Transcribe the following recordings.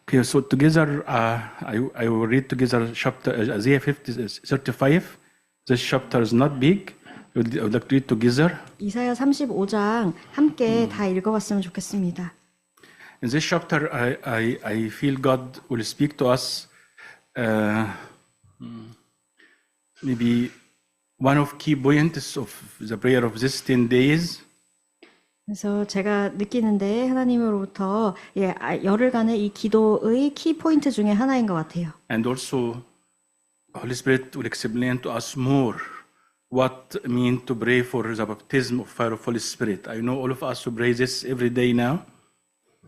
Okay, so together, I will read together chapter Isaiah 35. This chapter is not big. I would like to read together. 이사야 35장 함께 다 읽어봤으면 좋겠습니다. In this chapter, I feel God will speak to us. Maybe one of key points of the prayer of these 10 days. 그래서 제가 느끼는데 하나님으로부터 열흘간의 이 기도의 키 포인트 중에 하나인 것 같아요. And also, Holy Spirit will explain to us more what it means to pray for the baptism of fire of Holy Spirit. I know all of us who pray this every day now.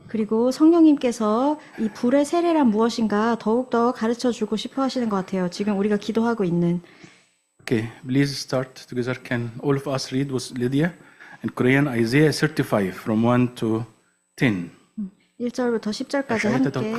그리고 성령님께서 이 불의 세례란 무엇인가 더욱더 가르쳐주고 싶어 하시는 것 같아요. 지금 우리가 기도하고 있는. Okay, please start together. Can all of us read with Lydia? In Korean, Isaiah 35 from 1 to 10. 1절부터 10절까지 함께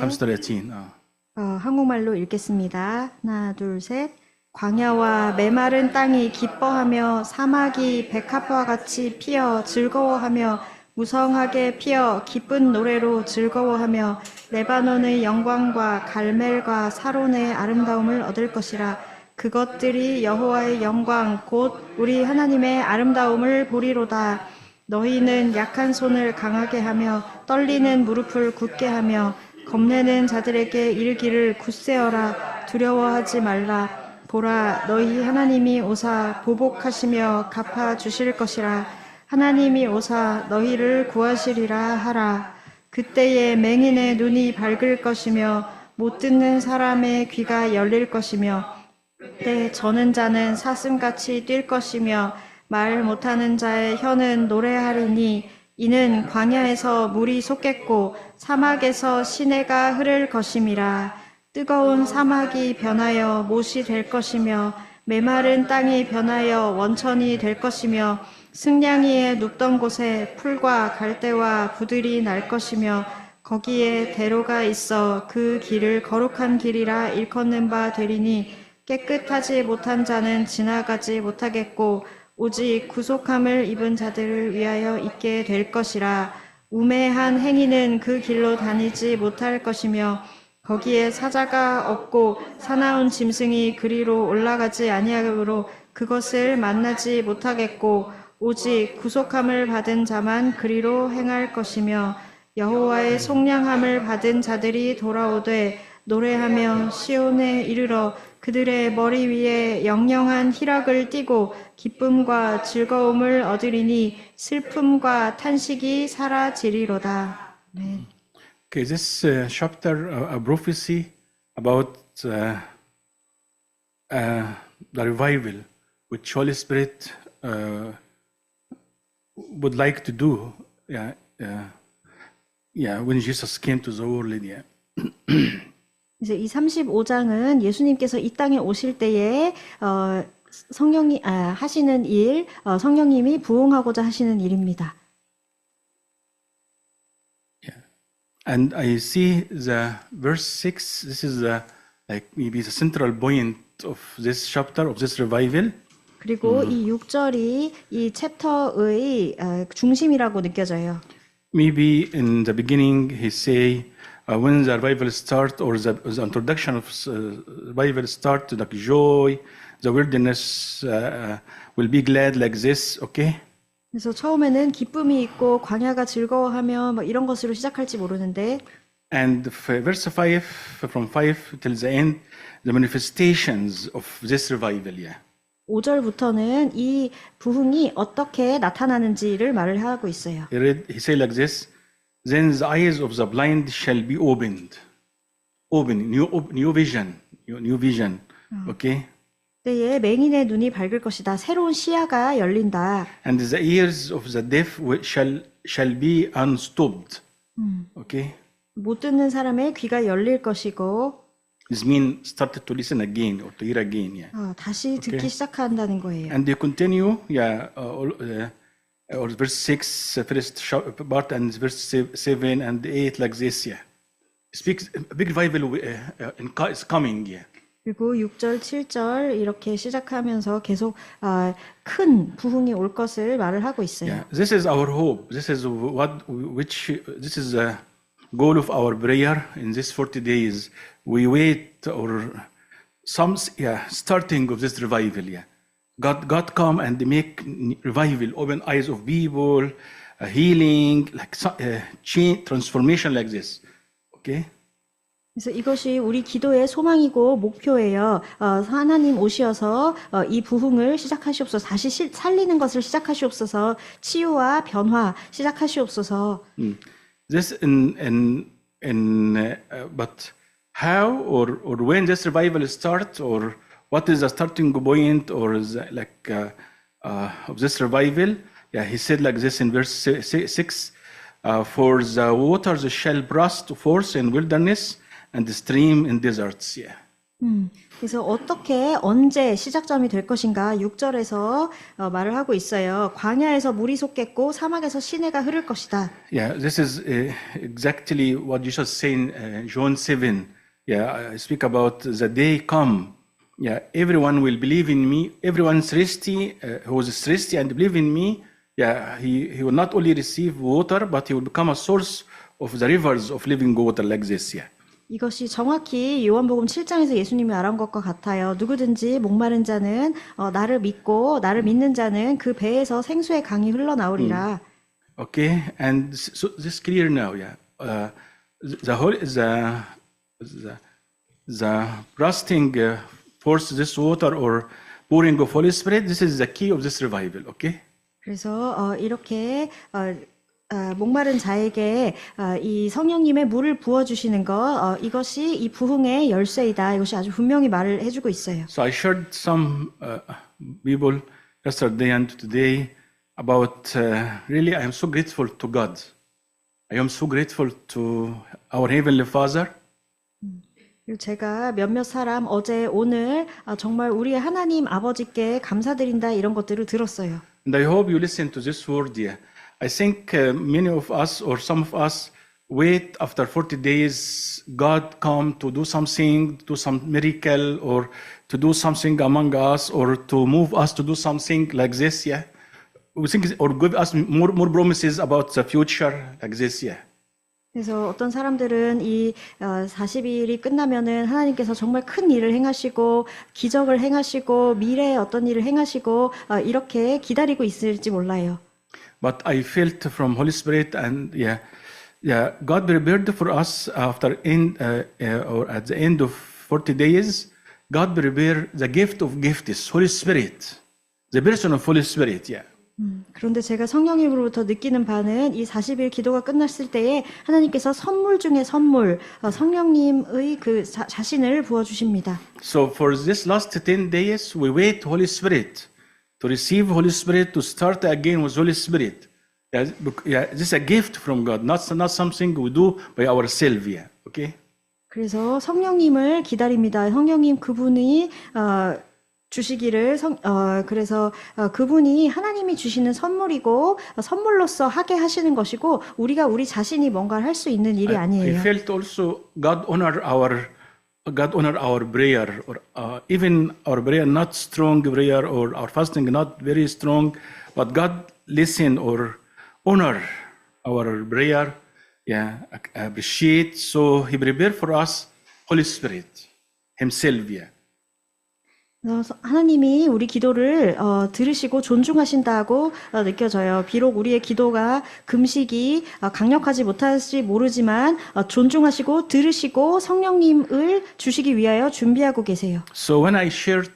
한국말로 읽겠습니다. 하나, 둘, 셋. 광야와 메마른 땅이 기뻐하며 사막이 백합화와 같이 피어 즐거워하며 무성하게 피어 기쁜 노래로 즐거워하며 레바논의 영광과 갈멜과 사론의 아름다움을 얻을 것이라. 그것들이 여호와의 영광 곧 우리 하나님의 아름다움을 보리로다. 너희는 약한 손을 강하게 하며 떨리는 무릎을 굳게 하며 겁내는 자들에게 이르기를 굳세어라. 두려워하지 말라. 보라, 너희 하나님이 오사 보복하시며 갚아 주실 것이라. 하나님이 오사 너희를 구하시리라 하라. 그때에 맹인의 눈이 밝을 것이며 못 듣는 사람의 귀가 열릴 것이며 그때 저는 자는 사슴같이 뛸 것이며 말 못하는 자의 혀는 노래하리니 이는 광야에서 물이 솟겠고 사막에서 시내가 흐를 것임이라. 뜨거운 사막이 변하여 못이 될 것이며 메마른 땅이 변하여 원천이 될 것이며 승냥이에 눕던 곳에 풀과 갈대와 부들이 날 것이며 거기에 대로가 있어 그 길을 거룩한 길이라 일컫는 바 되리니 깨끗하지 못한 자는 지나가지 못하겠고 오직 구속함을 입은 자들을 위하여 있게 될 것이라. 우매한 행위는 그 길로 다니지 못할 것이며 거기에 사자가 없고 사나운 짐승이 그리로 올라가지 아니하므로 그것을 만나지 못하겠고 오직 구속함을 받은 자만 그리로 행할 것이며 여호와의 속량함을 받은 자들이 돌아오되 노래하며 시온에 이르러 그들의 머리 위에 영영한 희락을 띠고 기쁨과 즐거움을 얻으리니 슬픔과 탄식이 사라지리로다. 네. Okay, this chapter, a prophecy about the revival which Holy Spirit would like to do. When Jesus came to the world. 이제 이 35장은 예수님께서 이 땅에 오실 때에 성령이 하시는 일, 성령님이 부응하고자 하시는 일입니다. And I see the verse 6. This is like maybe the central point of this chapter of this revival. 그리고 이 6절이 이 챕터의 중심이라고 느껴져요. Maybe in the beginning he say when the revival start or the introduction of revival start, like joy, the wilderness will be glad like this. Okay. 그래서 처음에는 기쁨이 있고 광야가 즐거워하며 뭐 이런 것으로 시작할지 모르는데. And verse 5 from 5 till the end, the manifestations of this revival. 5절부터는 이 부흥이 어떻게 나타나는지를 말을 하고 있어요. He say like this. Then the eyes of the blind shall be opened. New vision. Okay? 때에 맹인의 눈이 밝을 것이다. 새로운 시야가 열린다. And the ears of the deaf shall be unstopped. Okay? 못 듣는 사람의 귀가 열릴 것이고. This means started to listen again or to hear again. 다시 듣기 시작한다는 거예요. And they continue, or verse 6, first part, and verse 7 and 8 like this. Speaks a big revival is coming. 그리고 6절, 7절 이렇게 시작하면서 계속 큰 부흥이 올 것을 말을 하고 있어요. This is our hope. This is goal of our prayer in this 40 days, we wait or starting of this revival. God come and make revival, open eyes of people, healing, like change, transformation like this. Okay? 그래서 이것이 우리 기도의 소망이고 목표예요. 하나님 오시어서 이 부흥을 시작하시옵소서. 다시 살리는 것을 시작하시옵소서. 치유와 변화 시작하시옵소서. This but how or when this revival starts, or what is the starting point, or is like of this revival? Yeah, he said like this in verse 6, for the waters shall burst forth in wilderness and the stream in deserts. Yeah. 그래서 어떻게 언제 시작점이 될 것인가 6절에서 말을 하고 있어요. 광야에서 물이 솟겠고 사막에서 시내가 흐를 것이다. Yeah, this is exactly what Jesus said in John 7. Yeah, I speak about the day come. Yeah, everyone will believe in me. Everyone's thirsty, who is thirsty and believe in me. Yeah, he will not only receive water, but he will become a source of the rivers of living water like this. Yeah. 이것이 정확히 요한복음 7장에서 예수님이 말한 것과 같아요. 누구든지 목마른 자는 나를 믿고 나를 믿는 자는 그 배에서 생수의 강이 흘러나오리라. Okay, and so this is clear now. Yeah, the bursting force this water or pouring of Holy Spirit. This is the key of this revival. Okay. 그래서 이렇게 목마른 자에게 이 성령님의 물을 부어주시는 것, 이것이 이 부흥의 열쇠이다. 이것이 아주 분명히 말을 해주고 있어요. So I shared some people yesterday and today about really I am so grateful to God. I am so grateful to our Heavenly Father. 그리고 제가 몇몇 사람 어제 오늘 정말 우리의 하나님 아버지께 감사드린다 이런 것들을 들었어요. And I hope you listen to this word. Yeah. I think many of us or some of us wait after 40 days, God come to do something, do some miracle, or to do something among us, or to move us to do something like this, yeah. We think, or give us more promises about the future like this, yeah. 그래서 어떤 사람들은 이 40일이 끝나면은 하나님께서 정말 큰 일을 행하시고 기적을 행하시고 미래에 어떤 일을 행하시고 이렇게 기다리고 있을지 몰라요. But I felt from Holy Spirit and God prepared for us after or at the end of 40 days, God prepared the gift of gifts, Holy Spirit, the person of Holy Spirit, yeah. 그런데 제가 성령님으로부터 느끼는 바는 이 40일 기도가 끝났을 때에 하나님께서 선물 중에 선물, 성령님의 그 자신을 부어주십니다. So for this last 10 days, we wait Holy Spirit. To receive Holy Spirit, to start again with Holy Spirit. This is a gift from God, not something we do by ourselves. Yeah. Okay? 그래서 성령님을 기다립니다. 성령님 그분이 주시기를 그래서 그분이 하나님이 주시는 선물이고 선물로서 하게 하시는 것이고 우리가 우리 자신이 뭔가를 할 수 있는 일이 아니에요. I felt also God honor our prayer, or even our prayer not strong prayer, or our fasting not very strong, but God listen or honor our prayer, appreciate. So He prepared for us Holy Spirit Himself. Yeah. 하나님이 우리 기도를 들으시고 존중하신다고 느껴져요. 비록 우리의 기도가 금식이 강력하지 못할지 모르지만 존중하시고 들으시고 성령님을 주시기 위하여 준비하고 계세요. So when I shared,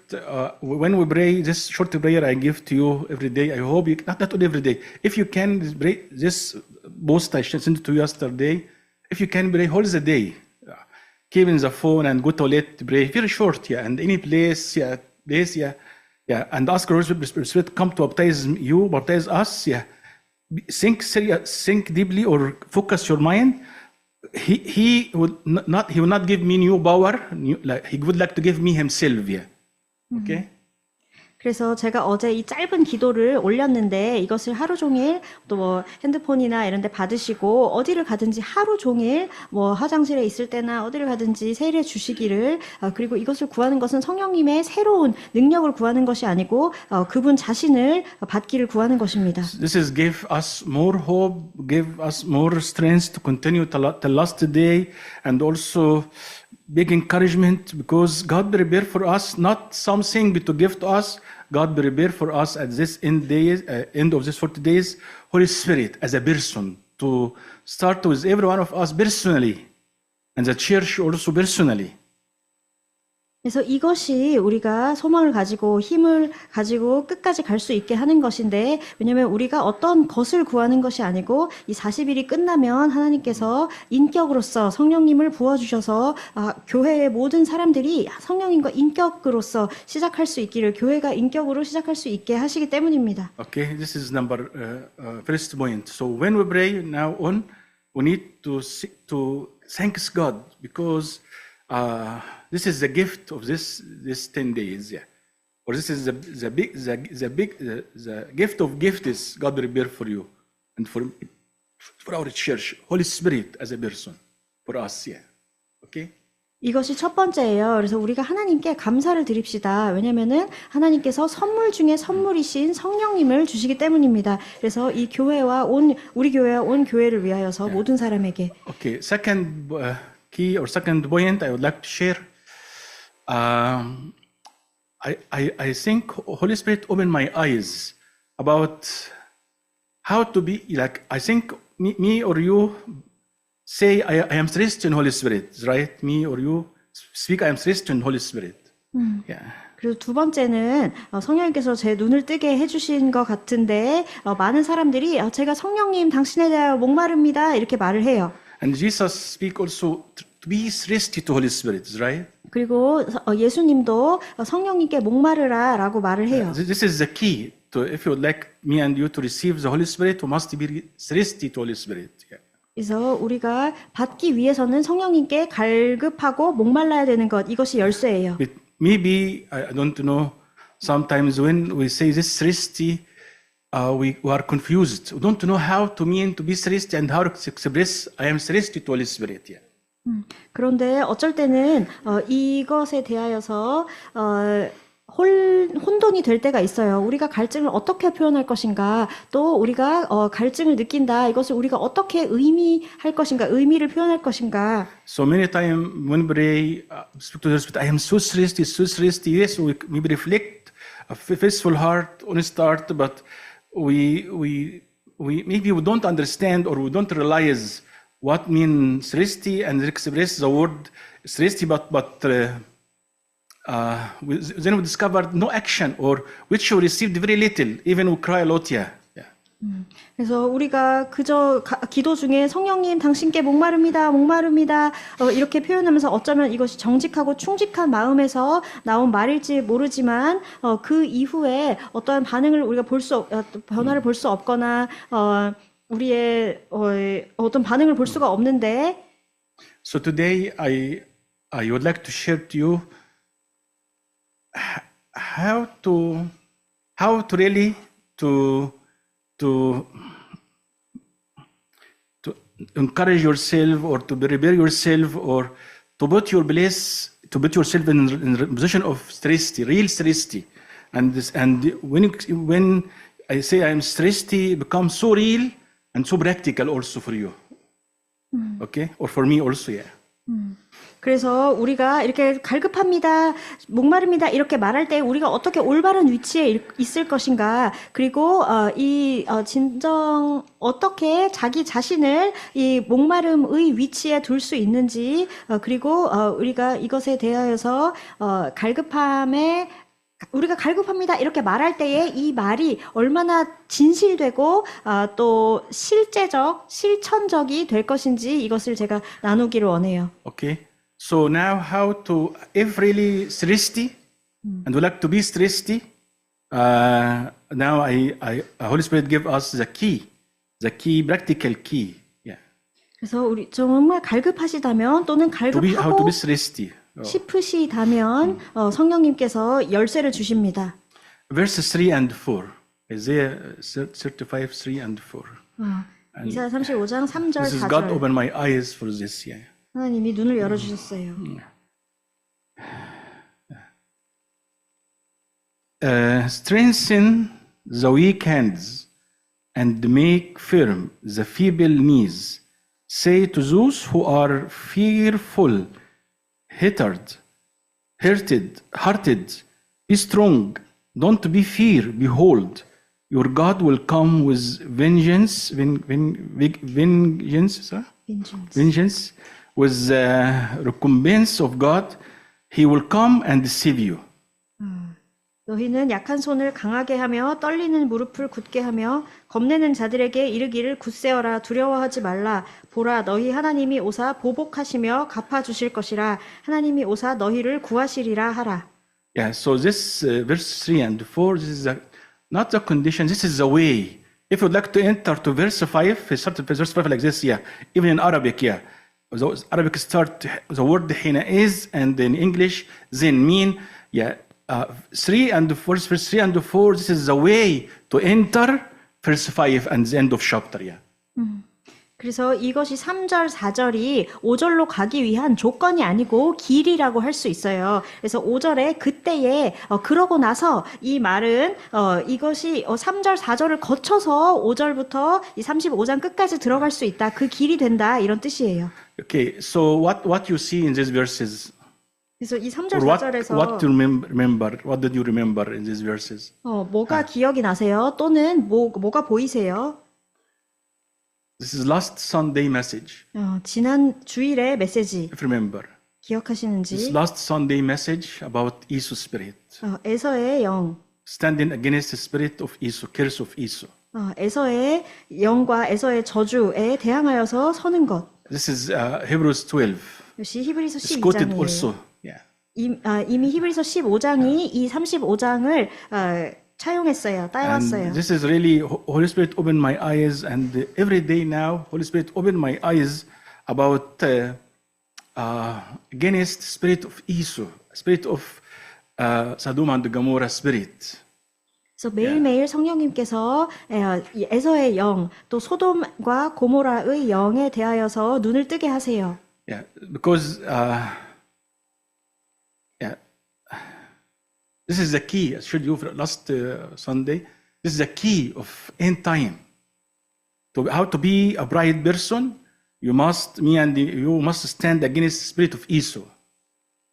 when we pray this short prayer I give to you every day, I hope you, not only every day, if you can pray this post I sent to you yesterday, if you can pray, hold the day. Keep in the phone and go to toilet, pray very short, and any place, and ask Holy Spirit come to baptize you, baptize us, Think deeply or focus your mind. He will not give me new power. He would like to give me Himself, Okay. 그래서 제가 어제 이 짧은 기도를 올렸는데 이것을 하루 종일 또 뭐 핸드폰이나 이런 데 받으시고 어디를 가든지 하루 종일 뭐 화장실에 있을 때나 어디를 가든지 세일해 주시기를 그리고 이것을 구하는 것은 성령님의 새로운 능력을 구하는 것이 아니고 그분 자신을 받기를 구하는 것입니다. This is give us more hope, give us more strength to continue till last day, and also big encouragement because God prepare for us not something to give to us. God prepare for us at this end of this 40 days, Holy Spirit as a person to start with every one of us personally, and the church also personally. 그래서 이것이 우리가 소망을 가지고 힘을 가지고 끝까지 갈 수 있게 하는 것인데 왜냐하면 우리가 어떤 것을 구하는 것이 아니고 이 40일이 끝나면 하나님께서 인격으로서 성령님을 부어주셔서 교회의 모든 사람들이 성령님과 인격으로서 시작할 수 있기를 교회가 인격으로 시작할 수 있게 하시기 때문입니다. Okay, this is number first point. So when we pray now on, we need to thank God because this is the gift of this 10 days, yeah. Or this is the gift of gifts God prepare for you and for our church, Holy Spirit as a person for us, yeah. Okay. 이것이 첫 번째예요. 그래서 우리가 하나님께 감사를 드립시다. 왜냐면은 하나님께서 선물 중에 선물이신 성령님을 주시기 때문입니다. 그래서 이 교회와 우리 교회와 온 교회를 위하여서 모든 사람에게. Okay, second key or second point I would like to share. I think Holy Spirit opened my eyes about how to be like. I think me or you say I am thirsty in Holy Spirit, right? Me or you speak I am thirsty in Holy Spirit. Yeah. 그리고 두 번째는 성령님께서 제 눈을 뜨게 해주신 것 같은데 많은 사람들이 제가 성령님 당신에 대하여 목마릅니다 이렇게 말을 해요. And Jesus speak also to be thirsty to Holy Spirit, right? 그리고 예수님도 성령님께 목마르라라고 말을 해요. This is the key to if you would like me and you to receive the Holy Spirit, we must be thirsty to Holy Spirit. Yeah. 그래서 우리가 받기 위해서는 성령님께 갈급하고 목말라야 되는 것 이것이 열쇠예요. But maybe I don't know. Sometimes when we say this thirsty, we are confused. We don't know how to mean to be thirsty and how to express I am thirsty to Holy Spirit. Yeah. 그런데 어쩔 때는 이것에 대하여서 혼돈이 될 때가 있어요. 우리가 갈증을 어떻게 표현할 것인가, 또 우리가 갈증을 느낀다. 이것을 우리가 어떻게 의미할 것인가, 의미를 표현할 것인가. So many times when we pray, speak to the Spirit, I am so thirsty, so thirsty. Yes, we maybe reflect a faithful heart, honest heart, but we maybe we don't understand or we don't realize what means thirsty and express the word thirsty, but then we discovered no action or which we received very little, even we cry a lot, yeah. 그래서 우리가 그저 기도 중에 성령님 당신께 목마릅니다, 목마릅니다 이렇게 표현하면서 어쩌면 이것이 정직하고 충직한 마음에서 나온 말일지 모르지만 그 이후에 어떠한 반응을 우리가 변화를 볼 수 없거나 우리의 어떤 반응을 볼 수가 없는데. So today I would like to share to you how to really to encourage yourself or to prepare yourself or to put yourself in position of thirsty, real thirsty, and when I say I am thirsty, it becomes so real and so practical also for you, okay, or for me also, yeah. 그래서 우리가 이렇게 갈급합니다, 목마릅니다 이렇게 말할 때 우리가 어떻게 올바른 위치에 있을 것인가, 그리고 진정 어떻게 자기 자신을 이 목마름의 위치에 둘 수 있는지, 그리고 우리가 이것에 대하여서 우리가 갈급합니다 이렇게 말할 때에 이 말이 얼마나 진실되고 또 실천적이 될 것인지 이것을 제가 나누기를 원해요. Okay. So now if really thirsty and would like to be thirsty, now Holy Spirit give us the key, practical key. Yeah. 그래서 우리 정말 갈급하시다면 또는 how to be thirsty. 싶으시다면 성령님께서 열쇠를 주십니다. verses 3 and 4. Isaiah 35, 3 and 4. 이사야 35장 3절 This is God 4절. opened my eyes for this. Yeah. 하나님이 눈을 열어주셨어요. Strengthen the weak hands and make firm the feeble knees. Say to those who are fearful, hearted, be strong, don't be fear. Behold, your God will come with vengeance, vengeance, with the recompense of God. He will come and save you. 너희는 약한 손을 강하게 하며 떨리는 무릎을 굳게 하며 겁내는 자들에게 이르기를 굳세어라 두려워하지 말라 보라 너희 하나님이 오사 보복하시며 갚아주실 것이라 하나님이 오사 너희를 구하시리라 하라. Yeah, so this verse 3 and 4, this is not the condition, this is the way. If you'd like to enter to verse 5, it starts verse 5 like this, yeah. Even in Arabic, yeah. The Arabic start, the word hina is, and in English, then mean, yeah. 3 and 4, verse 3 and 4, this is the way to enter verse 5 and the end of chapter, yeah. 그래서 이것이 3절, 4절이 5절로 가기 위한 조건이 아니고 길이라고 할 수 있어요. 그래서 5절에 그때에 그러고 나서 이 말은 이것이 3절, 4절을 거쳐서 5절부터 이 35장 끝까지 들어갈 수 있다. 그 길이 된다. 이런 뜻이에요. Okay, so what you see in these verses? 그래서 이 3절, What 4절에서 do you remember? What did you remember in these verses? 뭐가 기억이 나세요? 또는 뭐가 보이세요? This is last Sunday message. 지난 주일의 메시지 If you remember. This 기억하시는지 last Sunday message about Esau's spirit. 에서의 영 Standing against the spirit of Esau, curse of Esau. 에서의 영과 에서의 저주에 대항하여서 서는 것. This is Hebrews 12. 역시 히브리서 It's quoted 12장이에요. also. Yeah. 이미 히브리서 15장이 이 35장을 차용했어요. 따왔어요. And this is really Holy Spirit opened my eyes, and every day now Holy Spirit opened my eyes about against spirit of Esau, spirit of Sodom and Gomorrah spirit. 그래서 매일매일 성령님께서 에서의 영, 또 소돔과 고모라의 영에 대하여서 눈을 뜨게 하세요. Yeah, because this is the key. I showed you last Sunday. This is the key of end time. How to be a bright person, you must stand against the spirit of Esau.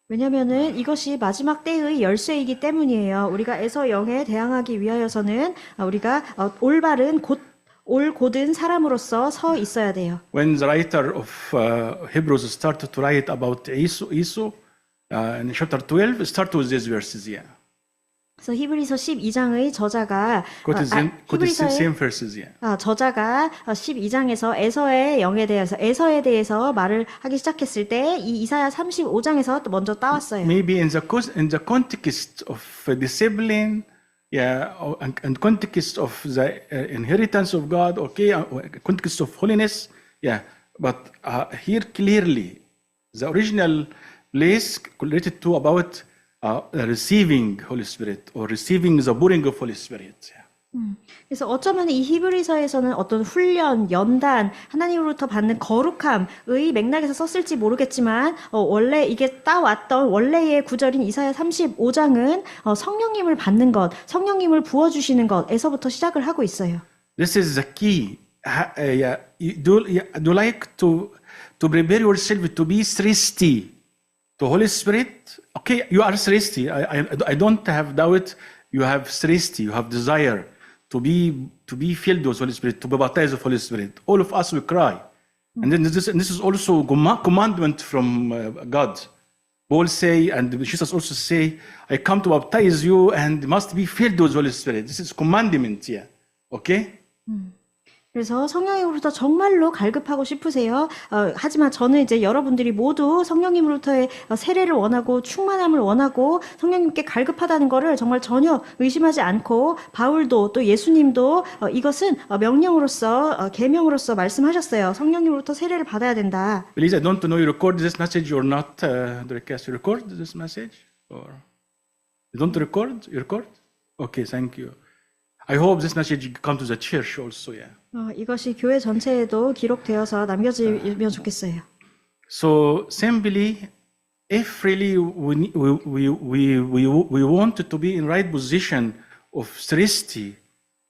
왜냐면은 이것이 마지막 때의 열쇠이기 때문이에요. 우리가 에서 영에 대항하기 위하여서는 우리가 올바른 올곧은 사람으로서 서 있어야 돼요. When the writer of Hebrews started to write about Esau in chapter 12, start with these verses. Yeah. 그래서 히브리서 12장의 저자가 히브리서의 same verses. Yeah. 저자가 12장에서 에서의 영에 대해서 에서에 대해서 말을 하기 시작했을 때 이 이사야 35장에서 먼저 따왔어요. Maybe in the context of discipline, yeah, and context of the inheritance of God, okay, context of holiness, yeah. But here clearly, the original place related to about receiving Holy Spirit or receiving the pouring of Holy Spirit. 그래서 어쩌면 이 히브리서에서는 어떤 훈련, 연단, 하나님으로부터 받는 거룩함의 맥락에서 썼을지 모르겠지만 원래 이게 따왔던 원래의 구절인 이사야 35장은 성령님을 받는 것, 성령님을 부어주시는 것에서부터 시작을 하고 있어요. This is the key. Do you like to prepare yourself to be thirsty to Holy Spirit? Okay, you are thirsty. I don't have doubt. You have thirsty. You have desire to be filled with Holy Spirit, to be baptized with Holy Spirit. All of us will cry, and then this is also commandment from God. Paul say, and Jesus also say, I come to baptize you and must be filled with Holy Spirit. This is commandment here. Okay? 그래서 성령님으로부터 정말로 갈급하고 싶으세요. 하지만 저는 이제 여러분들이 모두 성령님으로부터의 세례를 원하고 충만함을 원하고 성령님께 갈급하다는 것을 정말 전혀 의심하지 않고 바울도 또 예수님도 이것은 명령으로서 계명으로서 말씀하셨어요. 성령님으로부터 세례를 받아야 된다. Please, I don't know you record this message or not. You record this message or you don't record? You record? Okay, thank you. I hope this message come to the church also. Yeah. 이것이 교회 전체에도 기록되어서 남겨지면 좋겠어요. So simply, if really we want to be in right position of Christi,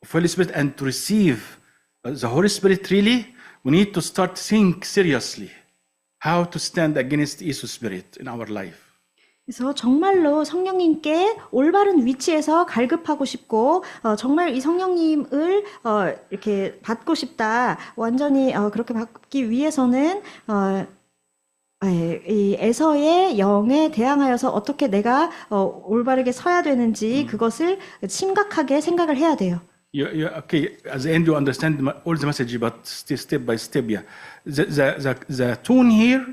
of Holy Spirit, and to receive the Holy Spirit really, we need to start think seriously how to stand against evil spirit in our life. 그래서 정말로 성령님께 올바른 위치에서 갈급하고 싶고 정말 이 성령님을 이렇게 받고 싶다. 완전히 그렇게 받기 위해서는 이 에서의 영에 대항하여서 어떻게 내가 올바르게 서야 되는지 그것을 심각하게 생각을 해야 돼요. Okay, at the end you understand all the message, but step by step, yeah. The tone here,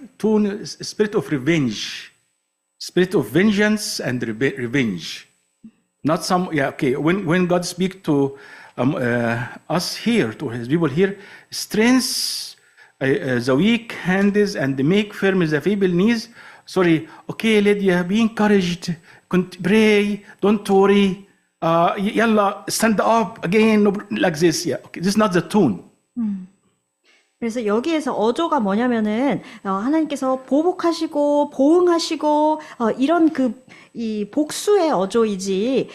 spirit of revenge. Spirit of vengeance and revenge. Not some, yeah, okay. When God speaks to us here, to his people here, strength the weak hands and make firm the feeble knees. Sorry, okay, Lydia, be encouraged, pray, don't worry. Yalla, stand up again, like this. Yeah, okay. This is not the tone. 그래서 여기에서 어조가 뭐냐면은 하나님께서 보복하시고 보응하시고 이런 이 복수의 어조이지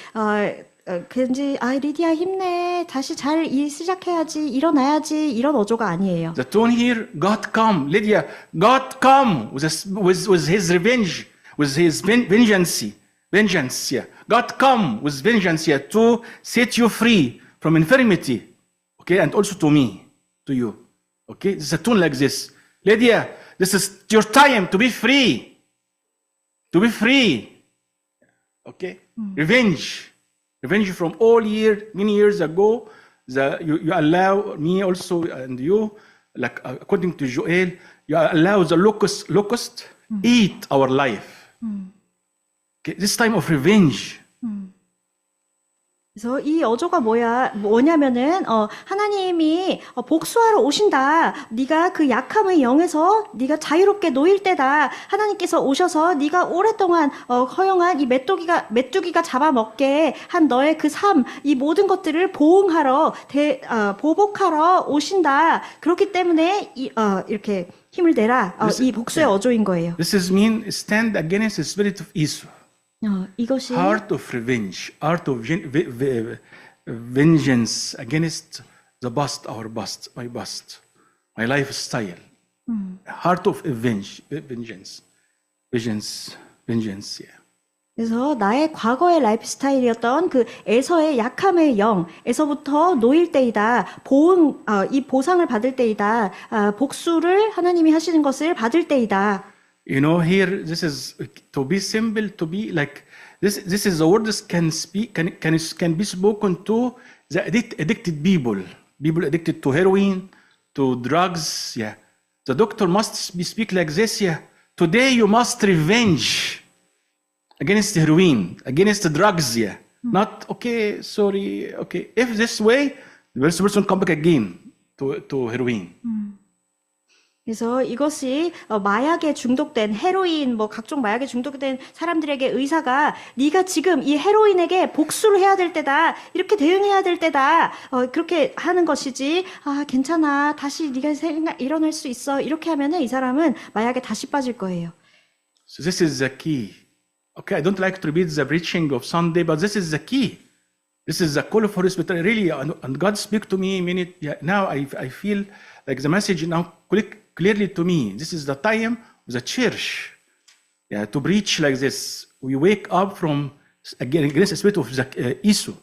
왠지 리디아 힘내 다시 잘 일 시작해야지 일어나야지 이런 어조가 아니에요. The tone here, God come, Lydia, God come with his revenge, with his vengeance, yeah. God come with vengeance, yeah, to set you free from infirmity, okay, and also to me, to you. Okay, this is a tone like this. Lydia, this is your time to be free. To be free. Okay? Revenge. Revenge from all many years ago. You allow me also and you, like according to Joel, you allow the locust eat our life. Okay, this time of revenge. 그래서 이 어조가 뭐냐면은 하나님이 복수하러 오신다. 네가 그 약함의 영에서 네가 자유롭게 놓일 때다. 하나님께서 오셔서 네가 오랫동안 허용한 이 메뚜기가 잡아먹게 한 너의 그 삶, 이 모든 것들을 보응하러 보복하러 오신다. 그렇기 때문에 이렇게 힘을 내라. 이 복수의 어조인 거예요. This is mean stand against the spirit of Esau. 이것이 Heart of revenge, heart of vengeance against the bust, our bust, my lifestyle. Heart of vengeance, yeah. 그래서 나의 과거의 라이프 스타일이었던 그 에서의 약함의 영에서부터 놓일 때이다. 이 보상을 받을 때이다. 복수를 하나님이 하시는 것을 받을 때이다. You know, here this is to be simple, to be like this. This is the words can be spoken to the addicted people addicted to heroin, to drugs. Yeah, the doctor must speak like this. Yeah, today you must revenge against heroin, against the drugs. Yeah, not okay. Sorry, okay. If this way, the person come back again to heroin. 그래서 이것이 마약에 중독된 헤로인 각종 마약에 중독된 사람들에게 의사가 네가 지금 이 헤로인에게 복수를 해야 될 때다. 이렇게 대응해야 될 때다. 그렇게 하는 것이지. 괜찮아. 다시 네가 일어날 수 있어. 이렇게 하면은 이 사람은 마약에 다시 빠질 거예요. So this is the key. Okay, I don't like to repeat the preaching of Sunday, but this is the key. This is the call of Holy Spirit. Really, and God speak to me. Now I feel like the message now clearly to me. This is the time of the church, yeah, to preach like this. We wake up from against the spirit of Esau.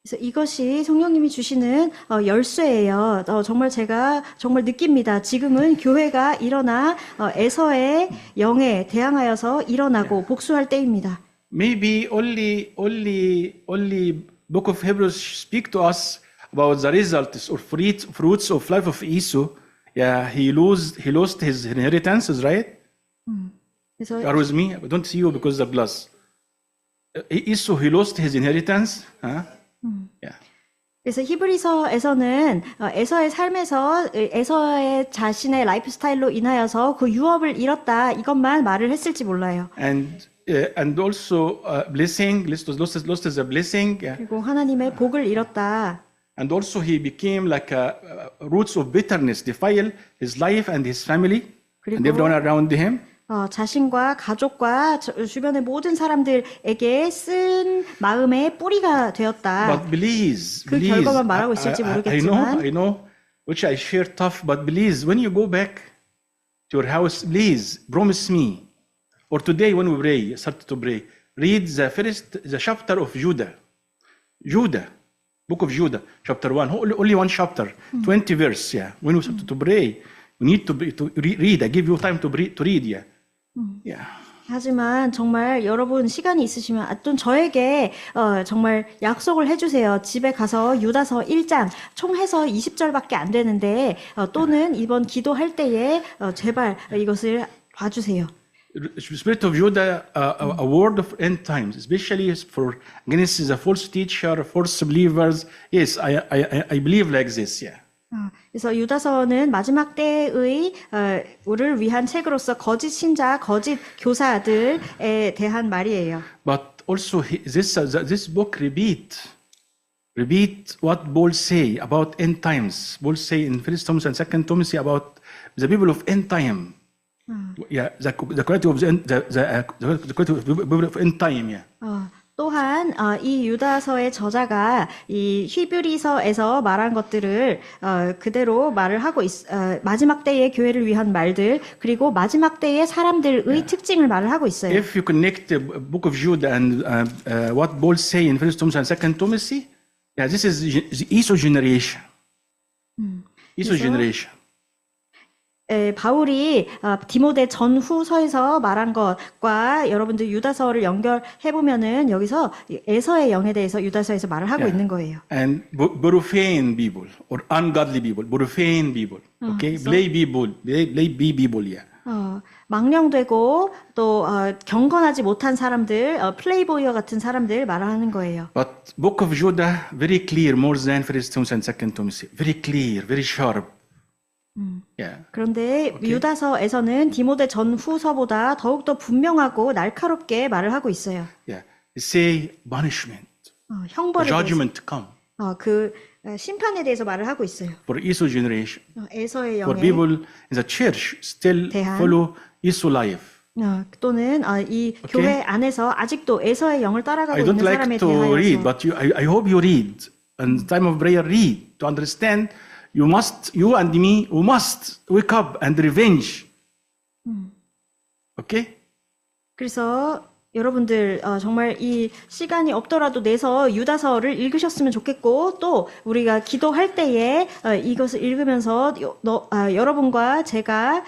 그래서 이것이 성령님이 주시는 열쇠예요. 정말 제가 정말 느낍니다. 지금은 교회가 일어나 에서의 영에 대항하여서 일어나고 복수할 때입니다. Maybe only Book of Hebrews speak to us about the results or fruits of life of Esau. Yeah, he lost his inheritances, right? 그래서 You are with me? I don't see you because of the glass. Esau, he lost his inheritance. Huh? Yeah. 그래서 히브리서에서는 에서의 삶에서 에서의 자신의 라이프 스타일로 인하여서 그 유업을 잃었다 이것만 말을 했을지 몰라요. And and also blessing, lost his blessing, yeah. 그리고 하나님의 복을 잃었다. And also he became like roots of bitterness, defile his life and his family and 그리고 everyone around him. 자신과 가족과 주변의 모든 사람들에게 쓴 마음의 뿌리가 되었다. But please, 그 결과만 말하고 있을지 모르겠지만 I know, which I share tough, but please, when you go back to your house, please promise me, or today when we pray, start to pray, read the chapter of Judah, book of Judah, chapter 1, only one chapter, 20 verse, yeah. When we start to pray, we need to read. I give you time to read, yeah. Yeah. 하지만 정말 여러분 시간이 있으시면 또 저에게 정말 약속을 해주세요. 집에 가서 유다서 1장 총 해서 20절밖에 안 되는데 또는 이번 기도할 때에 제발 이것을 봐주세요. Spirit of Judah, a word of end times, especially for against the false teacher, false believers. Yes, I believe like this. Yeah. 그래서 유다서는 마지막 때의 우리를 위한 책으로서 거짓 신자, 거짓 교사들에 대한 말이에요. But also this book repeat what Paul say about end times. Paul say in 1 Timothy and 2 Timothy about the people of end time. Yeah, the quality of the quality of people of end time. Yeah. 또한 이 유다서의 저자가 이 히브리서에서 말한 것들을 그대로 말을 하고 마지막 때의 교회를 위한 말들 그리고 마지막 때의 사람들의 특징을 말을 하고 있어요. If you connect the book of Judah and what Paul say in 1 Timothy and 2 Timothy, yeah, this is the Esau generation. Esau generation. 바울이 디모데 전후서에서 말한 것과 여러분들 유다서를 연결해 보면은 여기서 에서의 영에 대해서 유다서에서 말을 하고 있는 거예요. And profane people or ungodly people, profane people, okay, play people, yeah. 망령되고 또 경건하지 못한 사람들, 플레이보이와 같은 사람들 말하는 거예요. But Book of Judah very clear more than 1 Timothy and 2 Timothy, very clear, very sharp. Yeah. 그런데 유다서에서는 디모데 전후서보다 더욱더 분명하고 날카롭게 말을 하고 있어요. Yeah. They say punishment, 형벌에 judgment to come. 그 심판에 대해서 말을 하고 있어요. For Esau generation, 에서의 for 영에 people in the church still follow Esau life. 또는 이 교회 안에서 아직도 에서의 영을 따라가고 I don't 있는 like 사람에 to read, 대하여서 but I hope you read. And time of prayer, read to understand. You and me, we must wake up and revenge. Okay? 그래서 여러분들 정말 이 시간이 없더라도 내서 유다서를 읽으셨으면 좋겠고 또 우리가 기도할 때에 이것을 읽으면서 여러분과 제가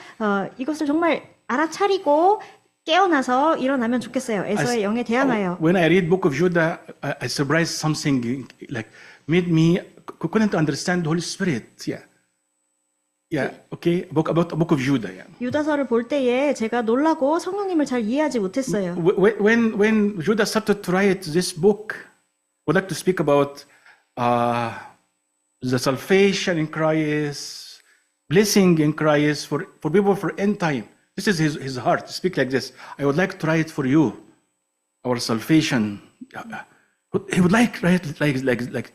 이것을 정말 알아차리고 깨어나서 일어나면 좋겠어요. 에서의 영에 대항하여. When I read Book of Judah, I surprised something like made me couldn't understand the Holy Spirit. Yeah. Yeah. Okay. About Book of Judah. Yeah. 유다서를 볼 때에 제가 놀라고 성령님을 잘 이해하지 못했어요. When Judah started to write this book, I would like to speak about the salvation in Christ, blessing in Christ for people for end time. This is his heart. Speak like this. I would like to write for you our salvation. He would like write like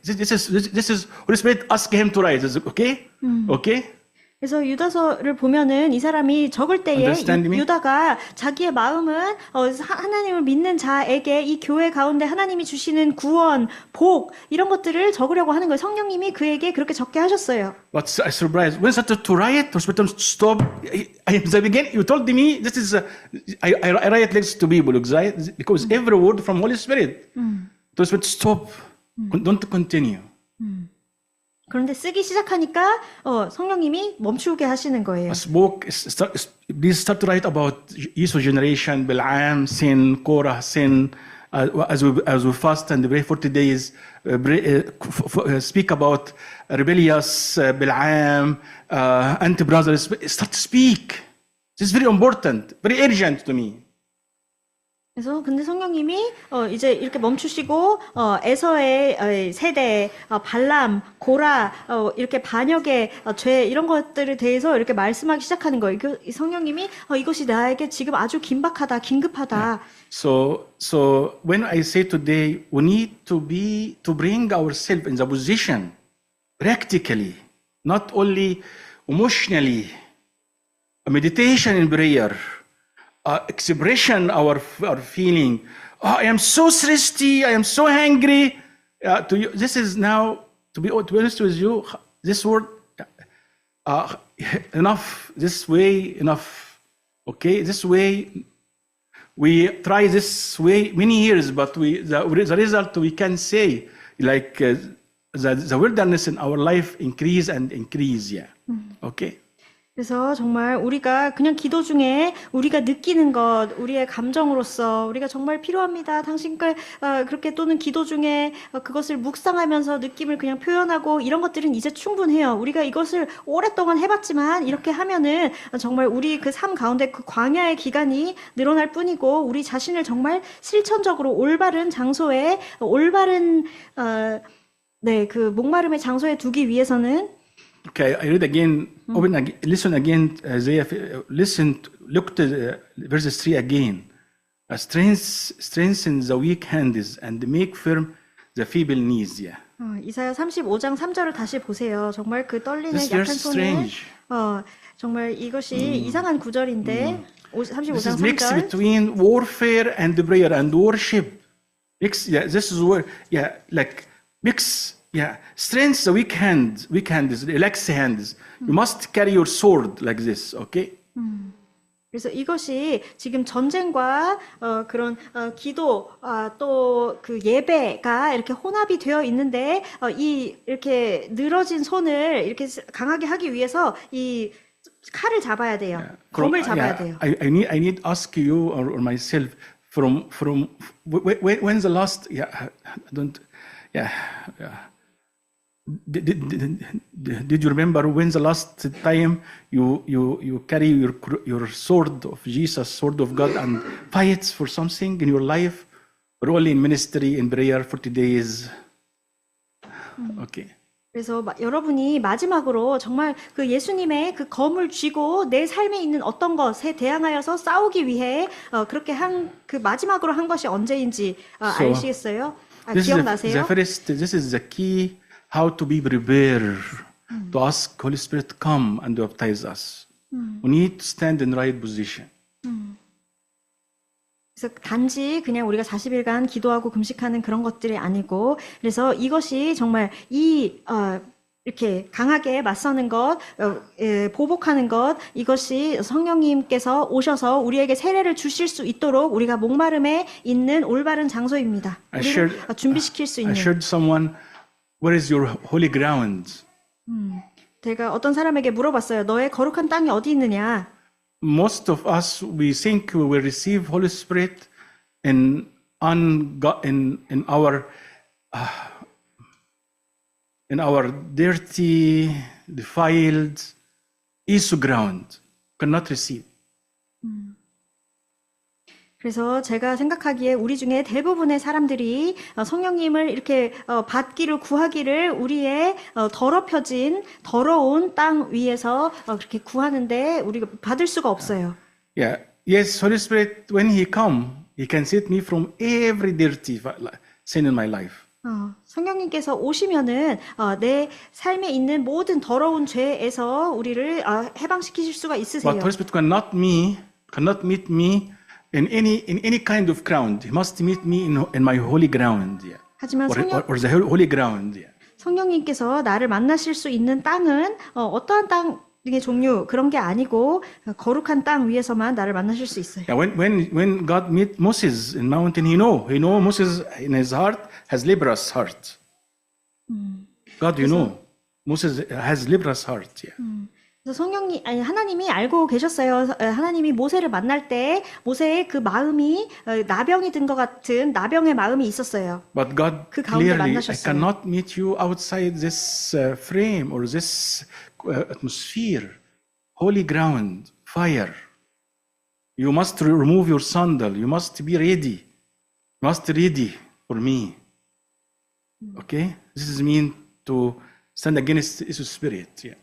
this is Holy Spirit ask him to write. Is it okay? Okay? 그래서 유다서를 보면은 이 사람이 적을 때에 Understand me? 유다가 자기의 마음은 하나님을 믿는 자에게 이 교회 가운데 하나님이 주시는 구원, 복 이런 것들을 적으려고 하는 거예요. 성령님이 그에게 그렇게 적게 하셨어요. But I surprised when started to write. The Spirit stop. In the beginning, you told me this is I write letters to people because every word from Holy Spirit. The Spirit stop. Don't continue. 그런데 쓰기 시작하니까 성령님이 멈추게 하시는 거예요. Please start to write about Esau generation, Balaam sin, Korah sin. As we fast and pray 40 days, speak about rebellious Balaam, anti-brothers. Start to speak. This is very important, very urgent to me. 그래서 근데 성령님이 이제 이렇게 멈추시고 에서의 세대, 발람, 고라, 이렇게 반역의 죄 이런 것들에 대해서 이렇게 말씀하기 시작하는 거예요. 이 성령님이 이것이 나에게 지금 아주 긴박하다, 긴급하다. So when I say today, we need to bring ourselves in the position practically, not only emotionally, a meditation in prayer, expression our feeling. Oh, I am so thirsty. I am so hungry. This is now, to be honest with you, this word enough. This way enough. Okay, this way. We try this way many years, but the result we can say like the wilderness in our life increase and increase. Yeah. Okay. 그래서 정말 우리가 그냥 기도 중에 우리가 느끼는 것, 우리의 감정으로서 우리가 정말 필요합니다. 당신께 그렇게 또는 기도 중에 그것을 묵상하면서 느낌을 그냥 표현하고 이런 것들은 이제 충분해요. 우리가 이것을 오랫동안 해봤지만 이렇게 하면은 정말 우리 그 삶 가운데 그 광야의 기간이 늘어날 뿐이고 우리 자신을 정말 실천적으로 올바른 장소에 올바른 그 목마름의 장소에 두기 위해서는 Okay, I read again, listen again, Isaiah, look to verses 3 again. Strengthen the weak hands and make firm the feeble knees. Yeah. 이사야 35장 3절을 다시 보세요. 정말 그 떨리는 This 약한 verse 손을 strange. 정말 이것이 이상한 구절인데 35장 This is mixed 3절 between warfare and prayer and worship. This is where, like mix. Yeah, strength the weak hands, relax hands. You must carry your sword like this, okay? 그래서 이것이 지금 전쟁과 그런 기도 또 그 예배가 이렇게 혼합이 되어 있는데 이 이렇게 늘어진 손을 이렇게 강하게 하기 위해서 이 칼을 잡아야 돼요. 검을 잡아야 돼요. I need to ask you or myself from when's the last Did you remember when's the last time you carry your sword of Jesus, sword of God, and fight for something in your life, or only in ministry, in prayer, 40 days? Okay. 그래서 여러분이 마지막으로 정말 그 예수님의 그 검을 쥐고 내 삶에 있는 어떤 것에 대항하여서 싸우기 위해 그렇게 그 마지막으로 한 것이 언제인지 아시겠어요? 기억나세요? This is the key. How to be prepared to ask Holy Spirit to come and baptize us. We need to stand in the right position. 그래서 단지 그냥 우리가 40일간 기도하고 금식하는 그런 것들이 아니고, 그래서 이것이 정말 이렇게 강하게 맞서는 것, 보복하는 것, 이것이 성령님께서 오셔서 우리에게 세례를 주실 수 있도록 우리가 목마름에 있는 올바른 장소입니다. 우리를 준비시킬 수 있는. I shared someone. Where is your holy ground? 제가 어떤 사람에게 물어봤어요. 너의 거룩한 땅이 어디 있느냐? Most of us we think we will receive Holy Spirit in our dirty, defiled, issue ground. Cannot receive. 그래서 제가 생각하기에 우리 중에 대부분의 사람들이 성령님을 이렇게 받기를 구하기를 우리의 더럽혀진 더러운 땅 위에서 그렇게 구하는데 우리가 받을 수가 없어요. Yeah. Yes, Holy Spirit, when He come, He can save me from every dirty sin in my life. 성령님께서 오시면은 내 삶에 있는 모든 더러운 죄에서 우리를 해방시키실 수가 있으세요. But Holy Spirit cannot meet me in any kind of ground. He must meet me in my holy ground. Yeah. 하지만 or the holy ground. Yeah. 성령님께서 나를 만나실 수 있는 땅은 어떠한 땅의 종류 그런 게 아니고 거룩한 땅 위에서만 나를 만나실 수 있어요. Yeah, when God met Moses in mountain, he know Moses in his heart has leprous heart. God, Moses has leprous heart. Yeah. 그래서 하나님이 알고 계셨어요. 하나님이 모세를 만날 때 모세의 그 마음이 나병이 든 것 같은 나병의 마음이 있었어요. But God 그 가운데 clearly, I 만나셨어요. cannot meet you outside this frame or this atmosphere, holy ground, fire. You must remove your sandal. You must be ready. You must ready for me. Okay? This is mean to stand against evil spirit. Yeah.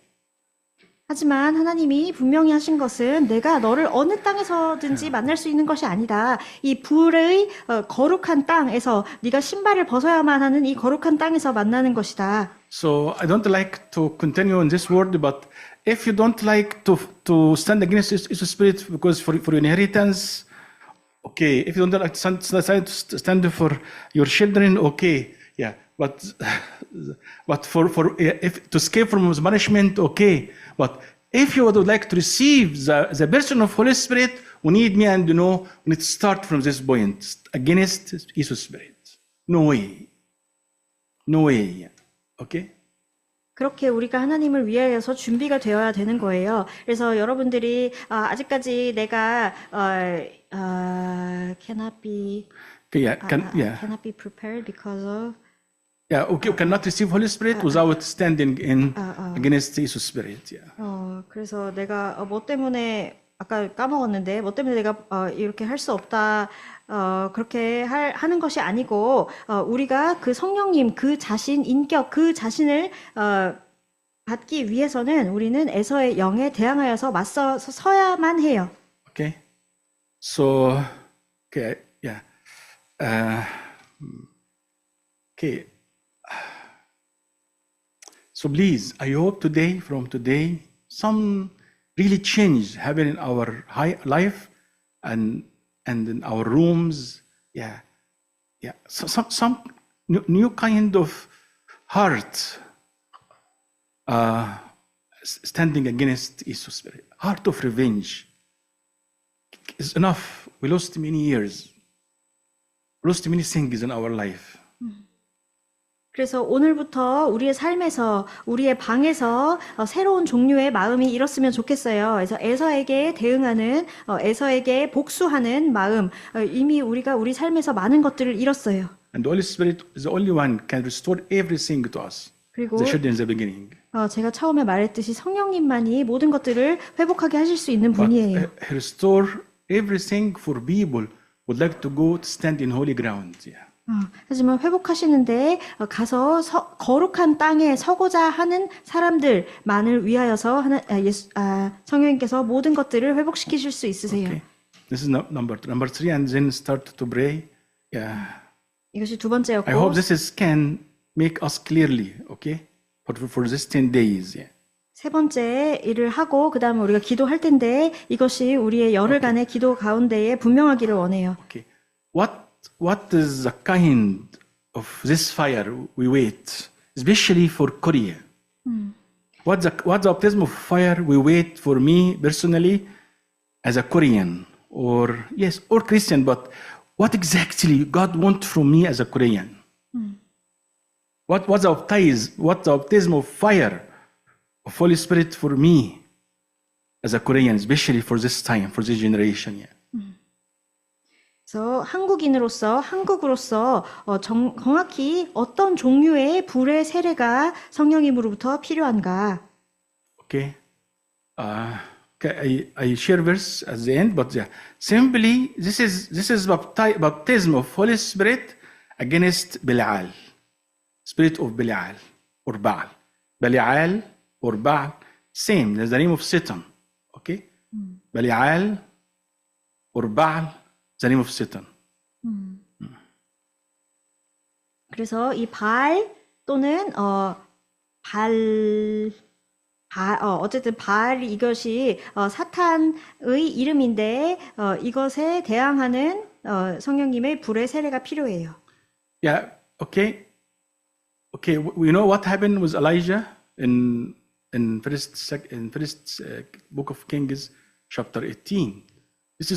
하지만 하나님이 분명히 하신 것은 내가 너를 어느 땅에서든지 만날 수 있는 것이 아니다. 이 불의 거룩한 땅에서 네가 신발을 벗어야만 하는 이 거룩한 땅에서 만나는 것이다. So I don't like to continue in this word, but if you don't like to stand against evil spirit because for your inheritance, okay. If you don't like to stand for your children, okay. Yeah. But for if to escape from his punishment, okay. But if you would like to receive the person of Holy Spirit, we need me and we need to start from this point against evil spirit. No way. No way. Okay? 그렇게 우리가 하나님을 위하여서 준비가 되어야 되는 거예요. 그래서 여러분들이 아직까지 내가 cannot be cannot be prepared because of Yeah, okay, you cannot receive Holy Spirit without standing in against evil spirit. Yeah. 그래서 내가 뭐 때문에 아까 까먹었는데 뭐 때문에 내가 이렇게 할 수 없다 그렇게 하는 것이 아니고 우리가 그 성령님 그 자신 인격 그 자신을 받기 위해서는 우리는 에서의 영에 대항하여서 맞서 서야만 해요. Okay. So okay, yeah. Okay. So please, I hope from today, some really change happen in our life and in our rooms. Yeah. So, some new kind of heart standing against evil spirit. Heart of revenge. It's enough. We lost many years. We lost many things in our life. 그래서 오늘부터 우리의 삶에서 우리의 방에서 새로운 종류의 마음이 일었으면 좋겠어요. 그래서 에서에게 대응하는 에서에게 복수하는 마음 이미 우리가 우리 삶에서 많은 것들을 잃었어요. And the Holy Spirit is the only one can restore everything to us. 그리고 As I showed in the beginning. 제가 처음에 말했듯이 성령님만이 모든 것들을 회복하게 하실 수 있는 분이에요. He restore everything for people who would like to go to stand in holy ground. Yeah. 하지만 회복하시는데 가서 거룩한 땅에 서고자 하는 사람들만을 위하여서 성령님께서 모든 것들을 회복시키실 수 있으세요. Okay. This is number three, and then start to pray. Yeah. 이것이 두 번째였고. I hope this can make us clearly, okay, for this 10 days. Yeah. 세 번째 일을 하고 그 다음에 우리가 기도할 텐데 이것이 우리의 열흘간의 기도 가운데에 분명하기를 원해요. Okay. What is the kind of this fire we wait, especially for Korea? What's the baptism of fire we wait for me personally as a Korean or Christian, but what exactly God wants from me as a Korean? What's the baptism of fire of Holy Spirit for me as a Korean, especially for this time, for this generation? Yeah. 그래서 한국으로서 정확히 어떤 종류의 불의 세례가 성령님으로부터 필요한가? Okay. I share verse at the end, but simply this is baptism of Holy Spirit against Belial, spirit of Belial or Baal. Belial or Baal, same. That's the name of Satan. Okay. Belial or Baal. The name of Satan. 그래서 이 발 또는 어쨌든 발 이것이 사탄의 이름인데 이것에 대항하는 성령님의 불의 세례가 필요해요. Yeah. Okay. We know what happened with Elijah in first book of Kings, chapter 18. This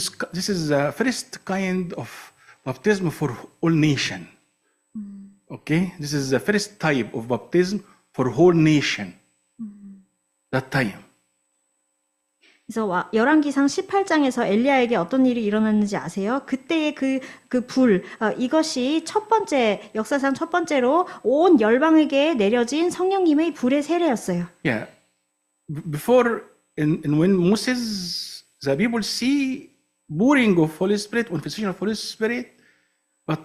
is the first kind of baptism for all nation. Okay, this is the first type of baptism for whole nation. That time. 그래서 열왕기상 18장에서 엘리야에게 어떤 일이 일어났는지 아세요? 그때의 그 불, 이것이 역사상 첫 번째로 온 열방에게 내려진 성령님의 불의 세례였어요. Yeah, before when Moses, the people see pouring of Holy Spirit, manifestation of Holy Spirit, but